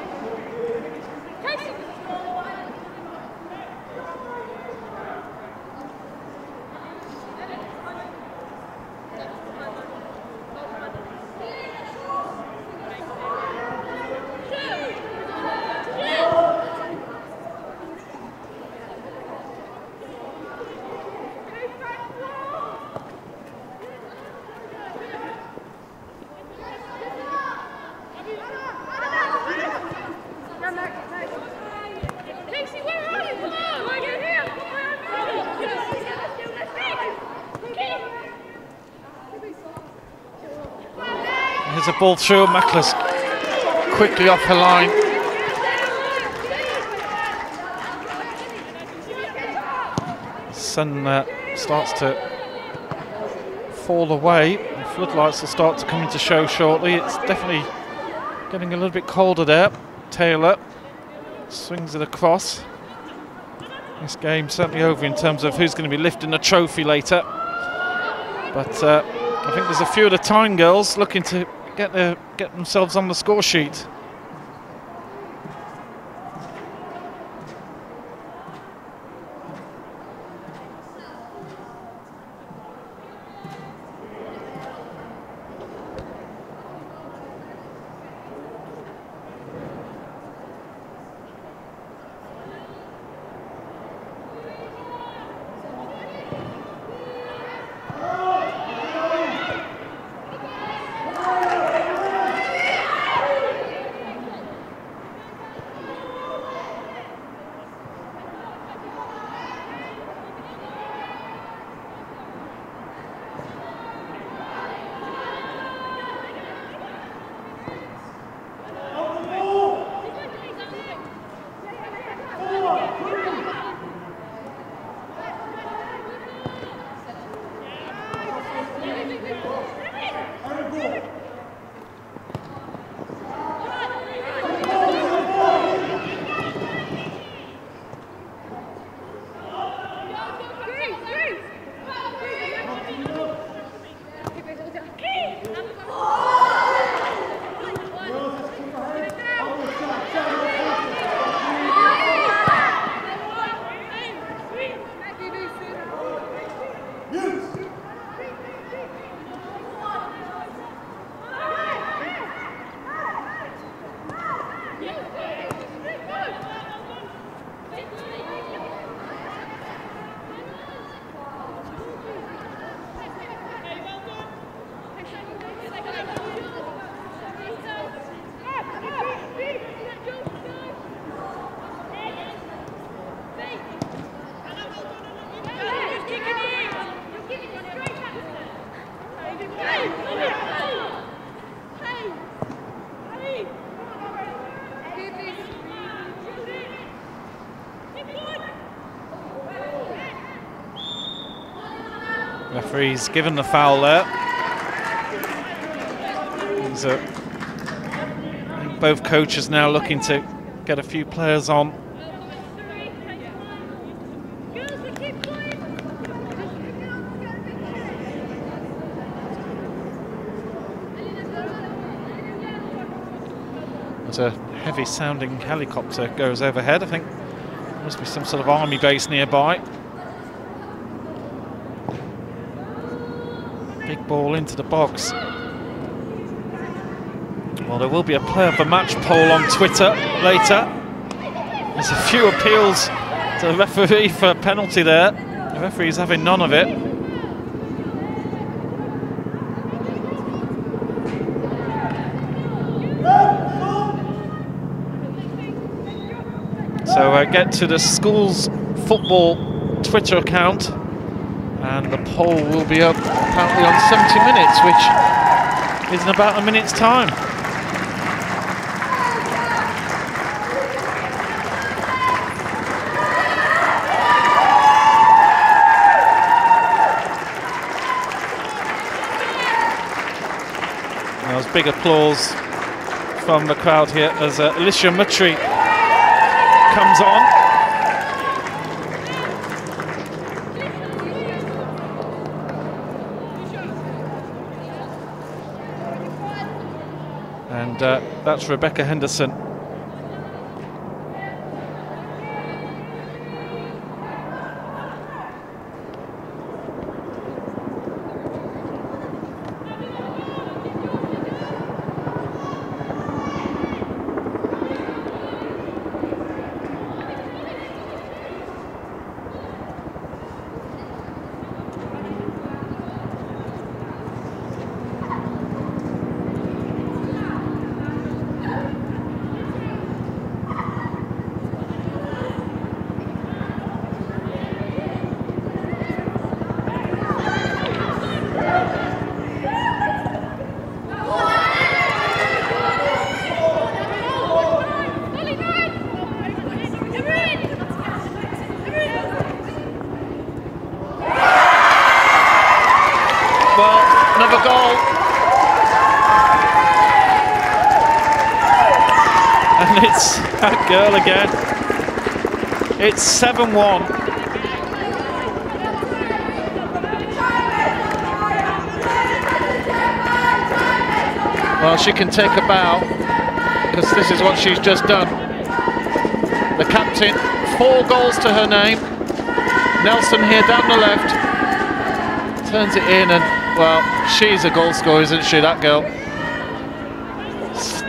Here's a ball through, Mackler's quickly off her line. starts to fall away. The floodlights will start to come into show shortly. It's definitely getting a little bit colder there. Taylor swings it across. This game's certainly over in terms of who's going to be lifting the trophy later. But I think there's a few of the TYNE girls looking to get themselves on the score sheet. Referee's given the foul there. I think both coaches now looking to get a few players on. There's a heavy sounding helicopter goes overhead. I think there must be some sort of army base nearby. Big ball into the box. Well, there will be a player of the match poll on Twitter later. There's a few appeals to the referee for a penalty there. The referee's having none of it. So get to the school's football Twitter account. And the poll will be up apparently on 70 minutes, which is in about a minute's time. There was big applause from the crowd here as Alicia Mutri comes on. And that's Rebecca Henderson. another goal. And it's that girl again. It's 7-1. Well, she can take a bow, because this is what she's just done. The captain, 4 goals to her name. Nelson here down the left. Turns it in, and, well, she's a goal scorer, isn't she, that girl?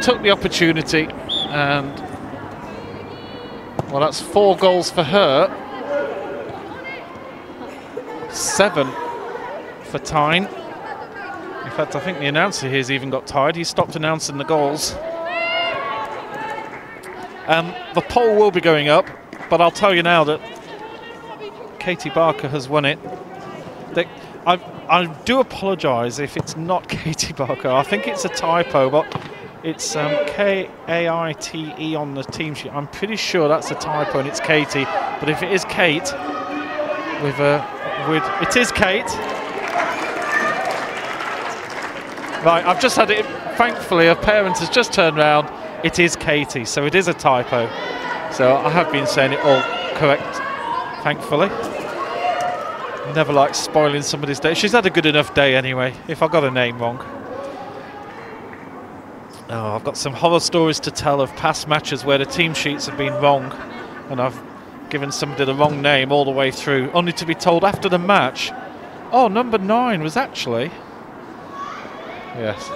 Took the opportunity, and, well, that's 4 goals for her. 7 for TYNE. In fact, I think the announcer here's even got tired. He stopped announcing the goals. The poll will be going up, but I'll tell you now that Katie Barker has won it. I do apologise if it's not Katie Barker. I think it's a typo, but it's K-A-I-T-E on the team sheet. I'm pretty sure that's a typo and it's Katie. But if it is Kate, it is Kate. Right, I've just had it. Thankfully, a parent has just turned around. It is Katie, so it is a typo. So I have been saying it all correct, thankfully. Never like spoiling somebody's day. She's had a good enough day anyway, if I got her name wrong. Oh, I've got some horror stories to tell of past matches where the team sheets have been wrong and I've given somebody the wrong name all the way through, only to be told after the match, oh, number 9 was actually... Yes.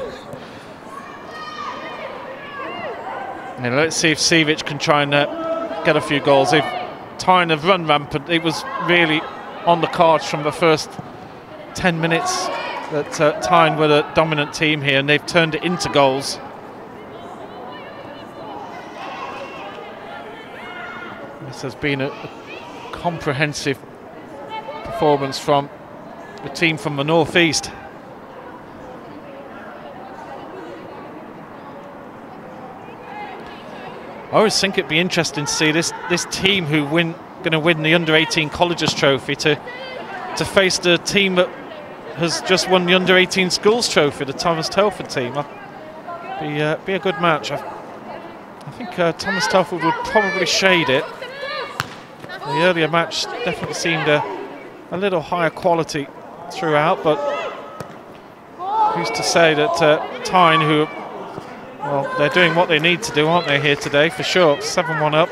And let's see if SEEVIC can try and get a few goals. If TYNE have run rampant, it was really on the cards from the first 10 minutes that TYNE were the dominant team here, and they've turned it into goals. This has been a comprehensive performance from the team from the northeast. I always think it'd be interesting to see this team who going to win the Under-18 Colleges Trophy to face the team that has just won the Under-18 Schools Trophy, the Thomas Telford team. Be a good match. I think Thomas Telford would probably shade it. The earlier match definitely seemed a little higher quality throughout, but who's to say that TYNE, who, well, they're doing what they need to do, aren't they, here today, for sure. 7-1 up.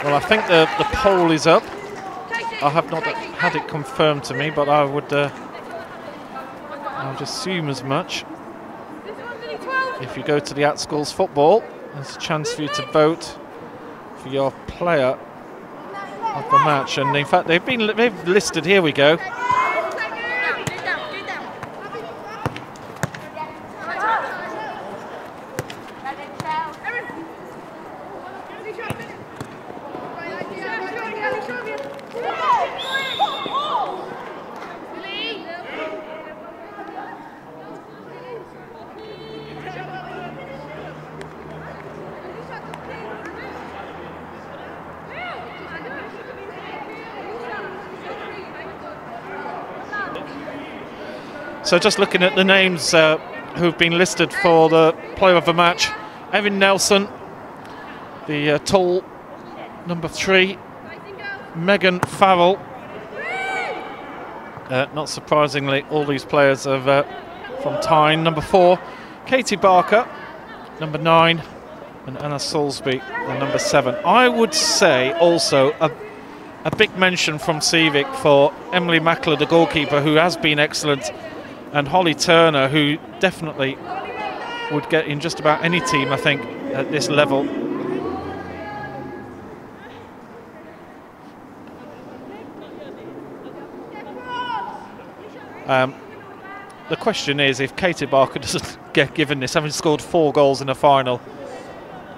Well, I think the poll is up. I have not had it confirmed to me, but I would assume as much. If you go to the At Schools Football, there's a chance for you to vote for your player of the match. And in fact, they've listed. Here we go. So just looking at the names who've been listed for the player of the match: Erin Nelson, the tall number 3, Megan Farrell. Not surprisingly, all these players are from TYNE. Number 4, Katie Barker, number 9, and Anna Salisbury, number 7. I would say also a big mention from SEEVIC for Emily Mackler, the goalkeeper, who has been excellent, and Holly Turner, who definitely would get in just about any team, I think, at this level. the question is, if Katie Barker doesn't get given this, having scored 4 goals in a final,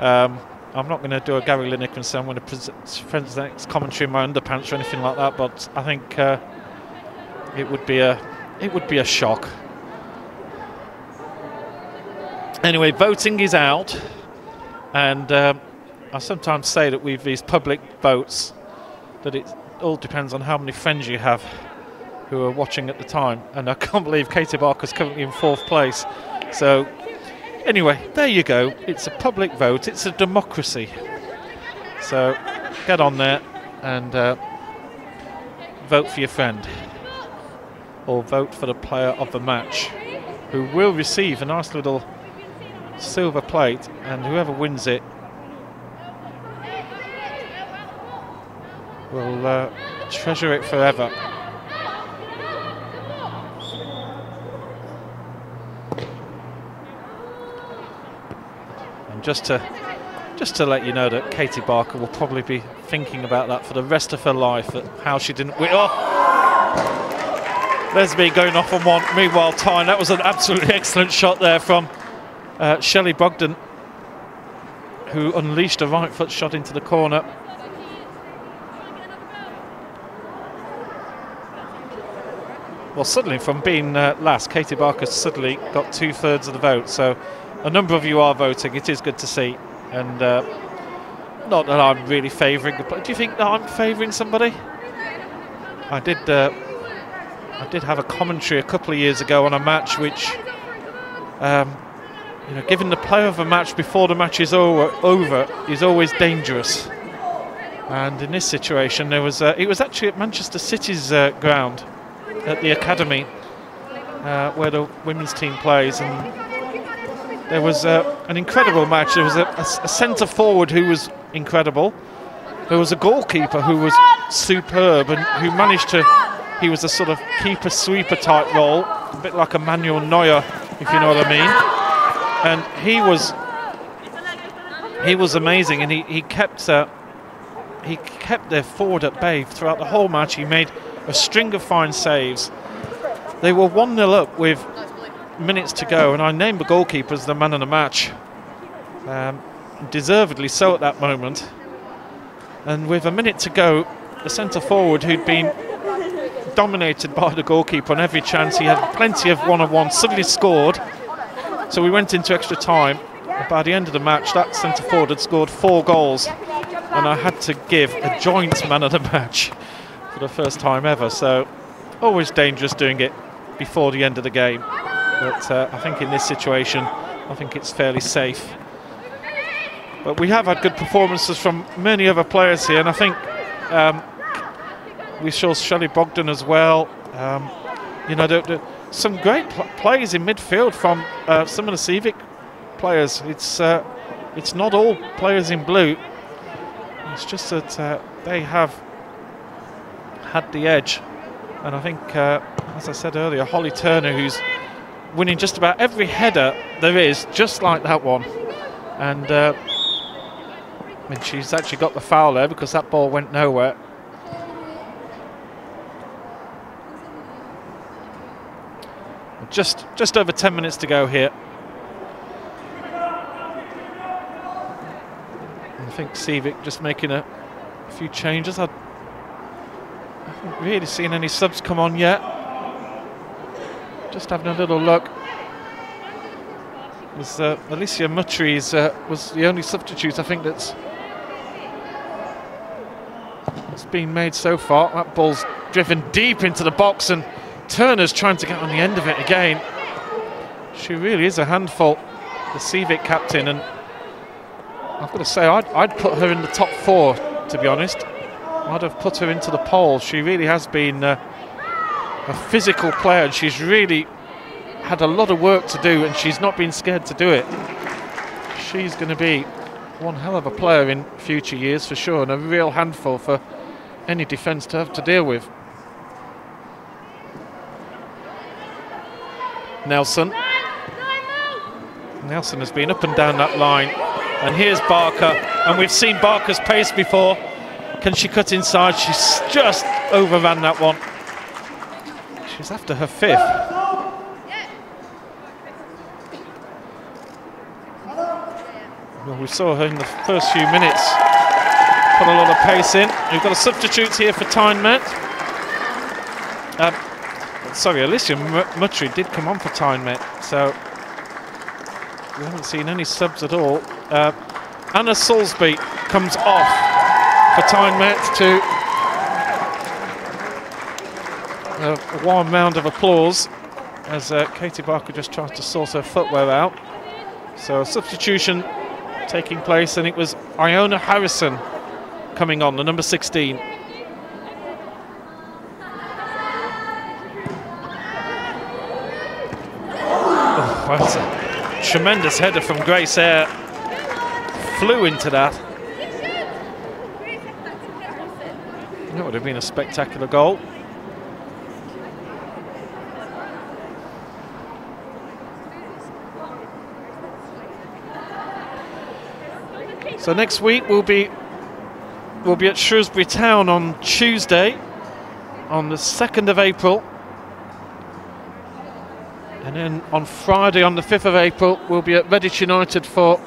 I'm not going to do a Gary Lineker and say I'm going to present commentary in my underpants or anything like that, but I think it would be a shock. Anyway, voting is out, and I sometimes say that with these public votes that it all depends on how many friends you have who are watching at the time, and I can't believe Katie Barker's currently in 4th place. So anyway, there you go. It's a public vote. It's a democracy. So get on there and vote for your friend, or vote for the player of the match, who will receive a nice little silver plate, and whoever wins it will treasure it forever. And just to let you know that Katie Barker will probably be thinking about that for the rest of her life, that how she didn't win. Oh! There's me going off on one. Meanwhile, TYNE, that was an absolutely excellent shot there from Shelley Bogdan, who unleashed a right foot shot into the corner. Well, suddenly from being last, Katie Barker suddenly got 2/3 of the vote. So a number of you are voting. It is good to see. And not that I'm really favouring, but do you think that I'm favouring somebody? I did have a commentary a couple of years ago on a match which, you know, giving the player of a match before the match is over is always dangerous. And in this situation, there was it was actually at Manchester City's ground at the academy where the women's team plays, and there was an incredible match. There was a centre forward who was incredible. There was a goalkeeper who was superb and who managed to. He was a sort of keeper sweeper type role, a bit like a Manuel Neuer, if you know what I mean. And he was amazing, and he kept their forward at bay throughout the whole match. He made a string of fine saves. They were 1-0 up with minutes to go, and I named the goalkeeper as the man of the match, deservedly so at that moment. And with a minute to go, the centre forward, who'd been dominated by the goalkeeper on every chance, he had plenty of one-on-one, suddenly scored. So we went into extra time. By the end of the match, that centre forward had scored 4 goals, and I had to give a joint man of the match for the first time ever. So always dangerous doing it before the end of the game, but I think in this situation I think it's fairly safe. But we have had good performances from many other players here, and I think we saw Shelley Bogdan as well. You know, some great plays in midfield from some of the SEEVIC players. It's not all players in blue. It's just that they have had the edge, and I think, as I said earlier, Holly Turner, who's winning just about every header there is, just like that one, and she's actually got the foul there because that ball went nowhere. Just over 10 minutes to go here. I think SEEVIC just making a few changes. I haven't really seen any subs come on yet. Just having a little look. Alicia Muttrey's was the only substitute I think that's been made so far. That ball's driven deep into the box, and Turner's trying to get on the end of it again. She really is a handful, the SEEVIC captain, and I've got to say, I'd put her in the top 4, to be honest. I'd have put her into the poll. She really has been a physical player, and she's really had a lot of work to do, and she's not been scared to do it. She's going to be one hell of a player in future years for sure, and a real handful for any defence to have to deal with. Nelson has been up and down that line, and here's Barker, and we've seen Barker's pace before. Can she cut inside? She's just overran that one. She's after her 5th. Well, we saw her in the first few minutes put a lot of pace in. We've got a substitute here for TYNE. Sorry, Alicia Mutri did come on for TYNE, so we haven't seen any subs at all. Anna Salisbury comes off for TYNE to a warm round of applause as Katie Barker just tries to sort her footwear out. So a substitution taking place, and it was Iona Harrison coming on, the number 16. Oh, that's a tremendous header from Grace Eyre. Flew into that. That would have been a spectacular goal. So next week we'll be at Shrewsbury Town on Tuesday, on the 2nd of April. And then on Friday, on the 5th of April, we'll be at Redditch United for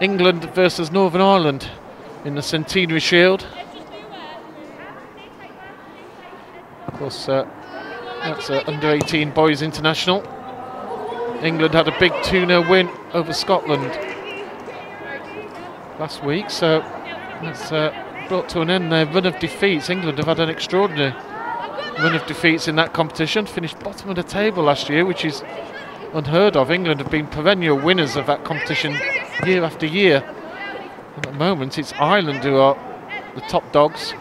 England versus Northern Ireland in the Centenary Shield. Of course, that's under-18 boys international. England had a big 2-0 win over Scotland last week, so that's brought to an end their run of defeats. England have had an extraordinary run of defeats in that competition, finished bottom of the table last year, which is unheard of. England have been perennial winners of that competition year after year. At the moment it's Ireland who are the top dogs.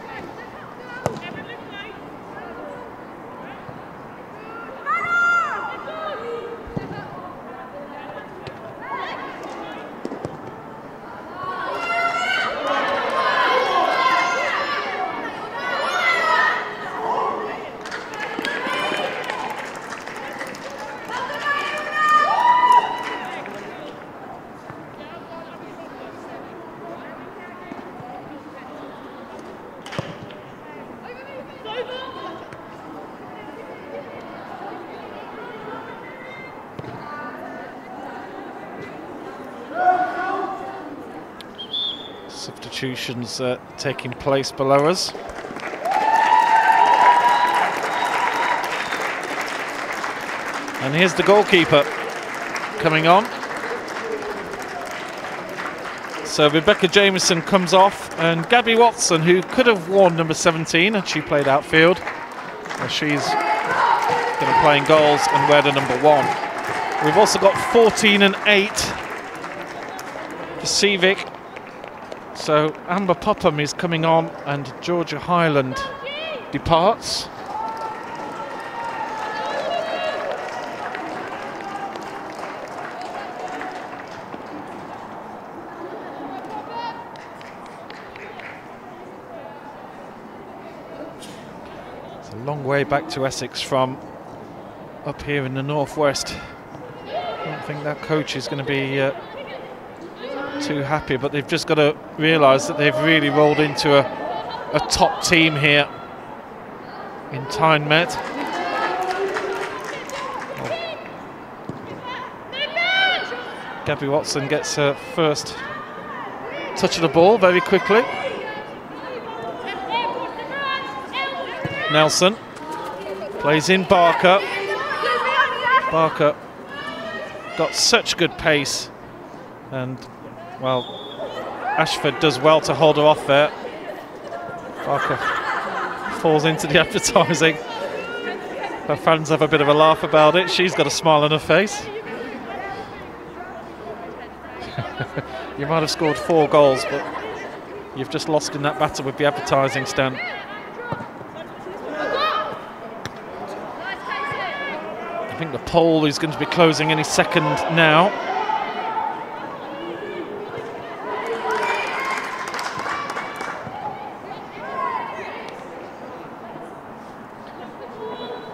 Substitutions taking place below us. And here's the goalkeeper coming on. So Rebecca Jameson comes off, and Gabby Watson, who could have worn number 17 and she played outfield, she's going to play in goals and wear the number 1. We've also got 14 and 8 for SEEVIC. So Amber Popham is coming on and Georgia Highland departs. It's a long way back to Essex from up here in the northwest. I don't think that coach is going to be too happy, but they've just got to realise that they've really rolled into a top team here in TYNE. Gabby Watson gets her first touch of the ball very quickly. Nelson plays in Barker. Barker got such good pace, and well, Ashford does well to hold her off there. Barker falls into the advertising. Her fans have a bit of a laugh about it. She's got a smile on her face. You might have scored 4 goals, but you've just lost in that battle with the advertising stand. I think the poll is going to be closing any second now.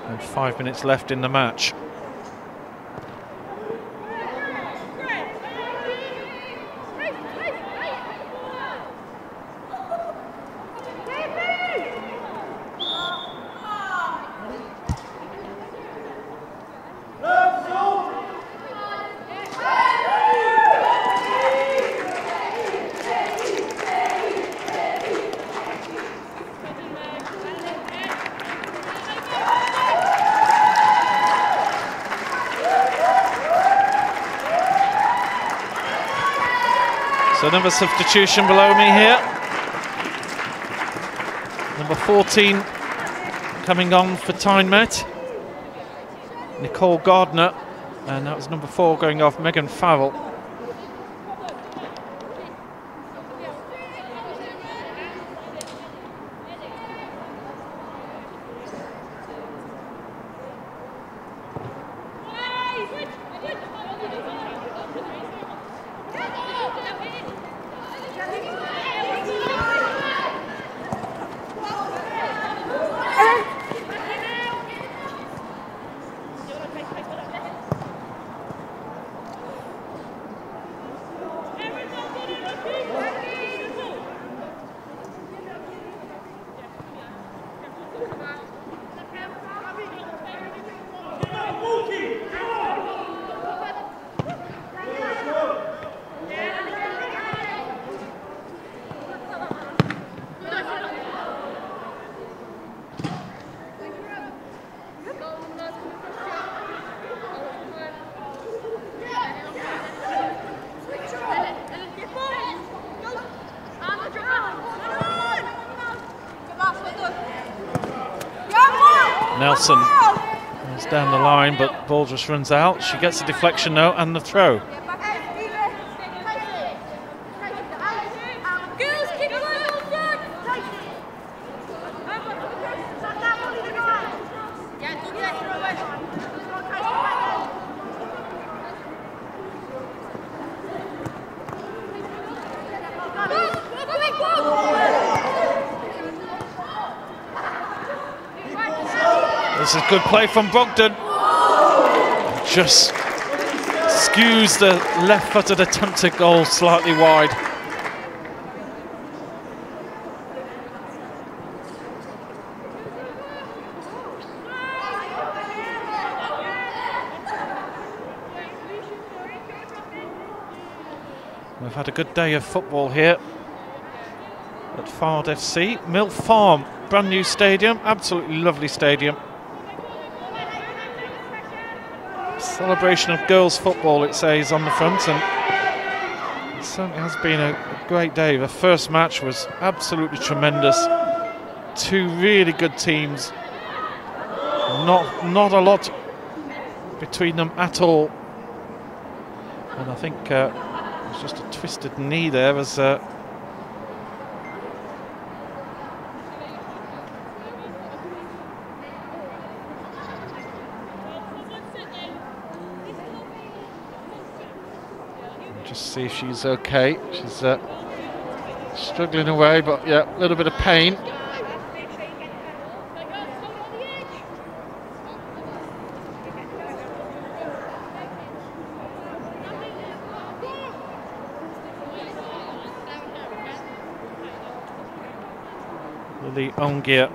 And 5 minutes left in the match. So another substitution below me here. Number 14 coming on for TYNE Met, Nicole Gardner, and that was number 4 going off, Megan Farrell. Nelson is down the line, but ball just runs out. She gets the deflection though and the throw. This is good play from Brogdon. Just skews the left-footed attempted goal slightly wide. We've had a good day of football here at Fard FC. Mill Farm, brand new stadium, absolutely lovely stadium. Celebration of girls football, it says on the front, and it certainly has been a great day. The first match was absolutely tremendous. Two really good teams. Not a lot between them at all. And I think it was just a twisted knee there as just see if she's okay. She's struggling away, but yeah, a little bit of pain. Lily Ongia.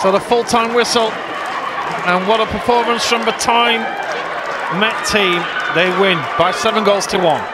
So the full-time whistle, and what a performance from the TYNE Met team. They win by 7-1.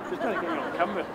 Just trying to get me on camera.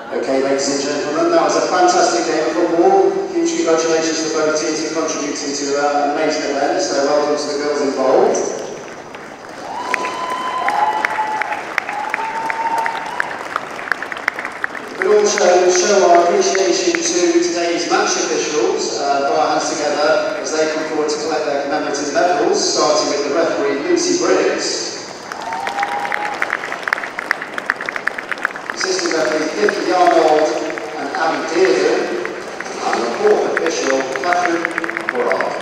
Okay, ladies and gentlemen, that was a fantastic game of football. Huge congratulations to both teams for contributing to an amazing event, so well done to the girls involved. We'd also show our appreciation to today's match officials. Put our hands together as they come forward to collect their commemorative medals, starting with the referee Lucy Briggs. Assistant referees Vicky Arnold and Abby Dearden, and the fourth official, Catherine Borard.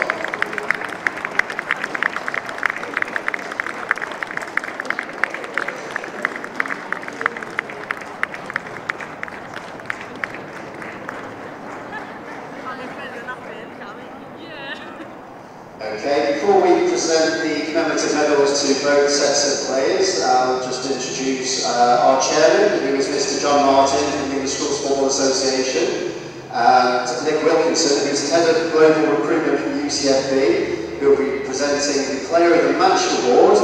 Okay, before we present the commemorative medals to both sets of players, I'll just introduce our chairman, who is Mr. John Martin from the English Schools Football Association, and Nick Wilkinson, who's head of global recruitment from UCFB, who will be presenting the Player of the Match Award,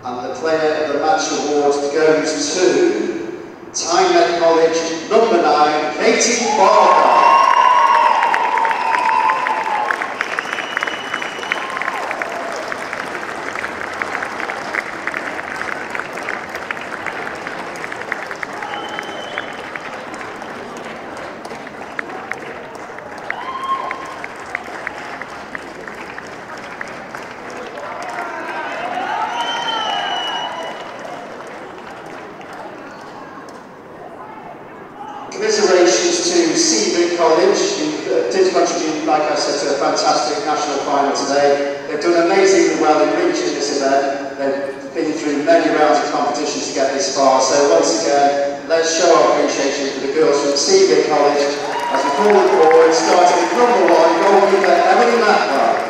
and the Player of the Match Award goes to TYNE College number 9, Katie Barker. Commiserations to SEEVIC College, who did contribute, like I said, to a fantastic national final today. They've done amazingly well in reaching this event. They've been through many rounds of competition to get this far. So once again, let's show our appreciation for the girls from SEEVIC College as we call them forward, starting with number 1, goalkeeper Emily Matlow.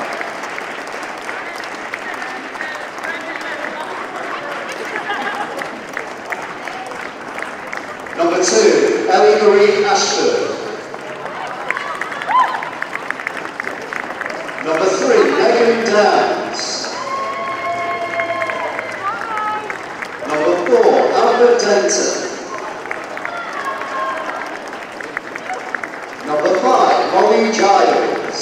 Number 2, Ellie Marie Ashford. Number 3, Megan Downs. Number 4, Albert Denton. Number 5, Molly Giles.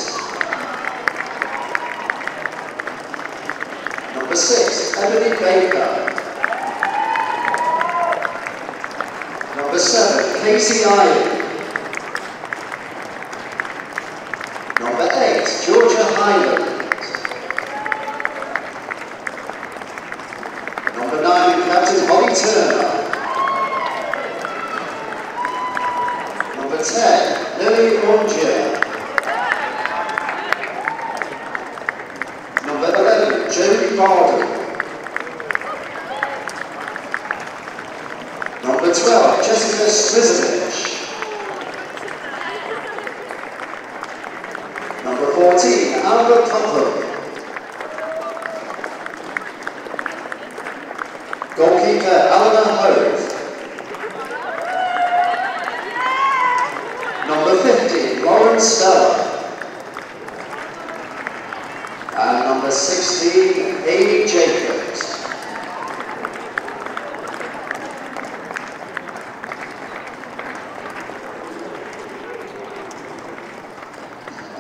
Number 6, Emily Baker. Number 7, Casey Iron. Number 8, Georgia Highland. Number 9, Captain Holly Turner. Number 10, Lily Ongia. Number 11, Jodie Barden. Number 12, Jessica Strizovich. Number 14, Amber Copeland. Goalkeeper, Eleanor Hove. Number 15, Lauren Stella. And number 16, Amy Jacobs.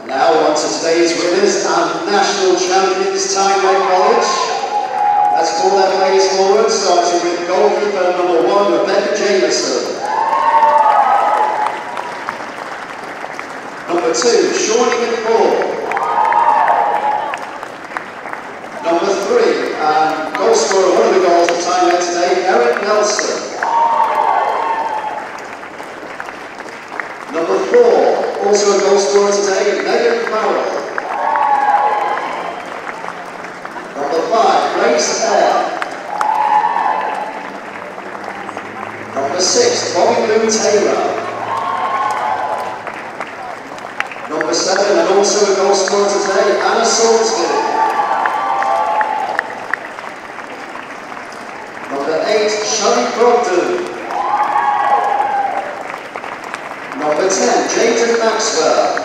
Now on to today's winners and national champions, TYNE College. Let's call their players forward, starting with goalkeeper number 1, Rebecca Jameson. Number 2, Shawnee McCall. Number 3, and goal scorer, one of the goals for TYNE today, Eric Nelson. Number 6, Bobby Blue Taylor. Number 7, and also a goal scorer today, Anna Salisbury. Number 8, Shelley Brogdon. Number 10, Jaden Maxwell.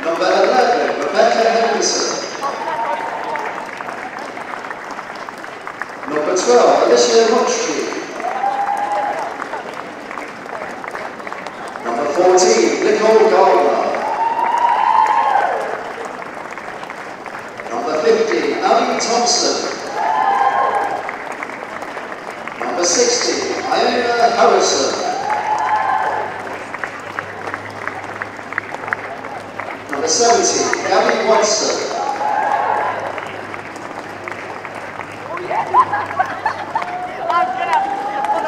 Number 11, Rebecca Henderson. Number 12, Alicia Mutchke. Number 14, Nicole Gardner. Number 50, Abby Thompson. Number 60, Iona Harrison. Number 70, Gabby Watson.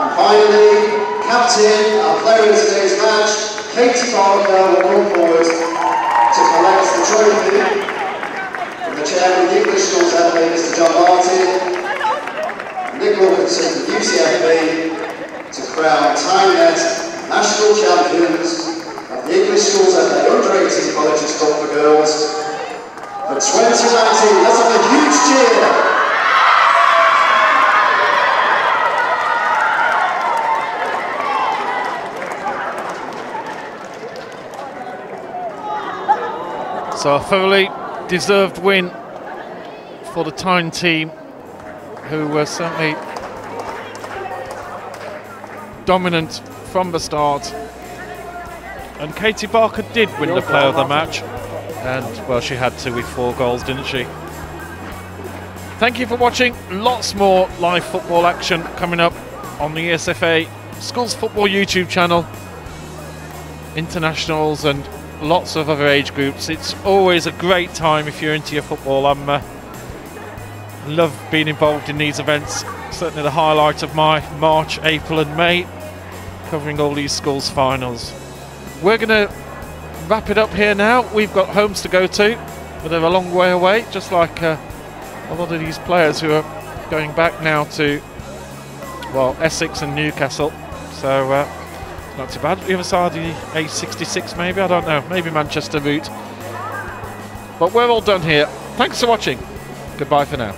And finally, captain and player of today's match, Katie Barker, will come forward to collect the trophy from the chairman of the English Schools FA, Mr. John Martin, Nick Wilkinson, the UCFB, to crown TYNE national champions of the English Schools FA Under-18 Colleges Cup for Girls for 2019. Let's have a huge cheer. So a thoroughly deserved win for the TYNE team, who were certainly dominant from the start. And Katie Barker did win the player of the match, and well, she had to with 4 goals, didn't she? Thank you for watching. Lots more live football action coming up on the ESFA Schools Football YouTube channel, internationals and lots of other age groups. It's always a great time if you're into your football. I love being involved in these events. Certainly the highlight of my March, April and May, covering all these schools finals. We're going to wrap it up here now. We've got homes to go to, but they're a long way away, just like a lot of these players who are going back now to, well, Essex and Newcastle. So not too bad. The other side of the A66 maybe, I don't know, maybe Manchester route. But we're all done here. Thanks for watching. Goodbye for now.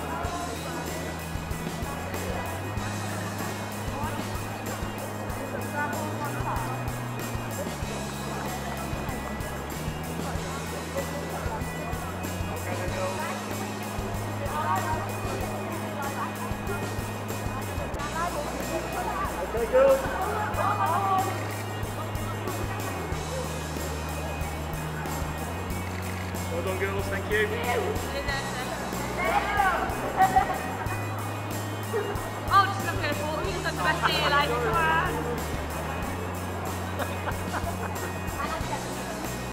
Well done, girls, thank you. Oh, just look at it, we've done the best here, like,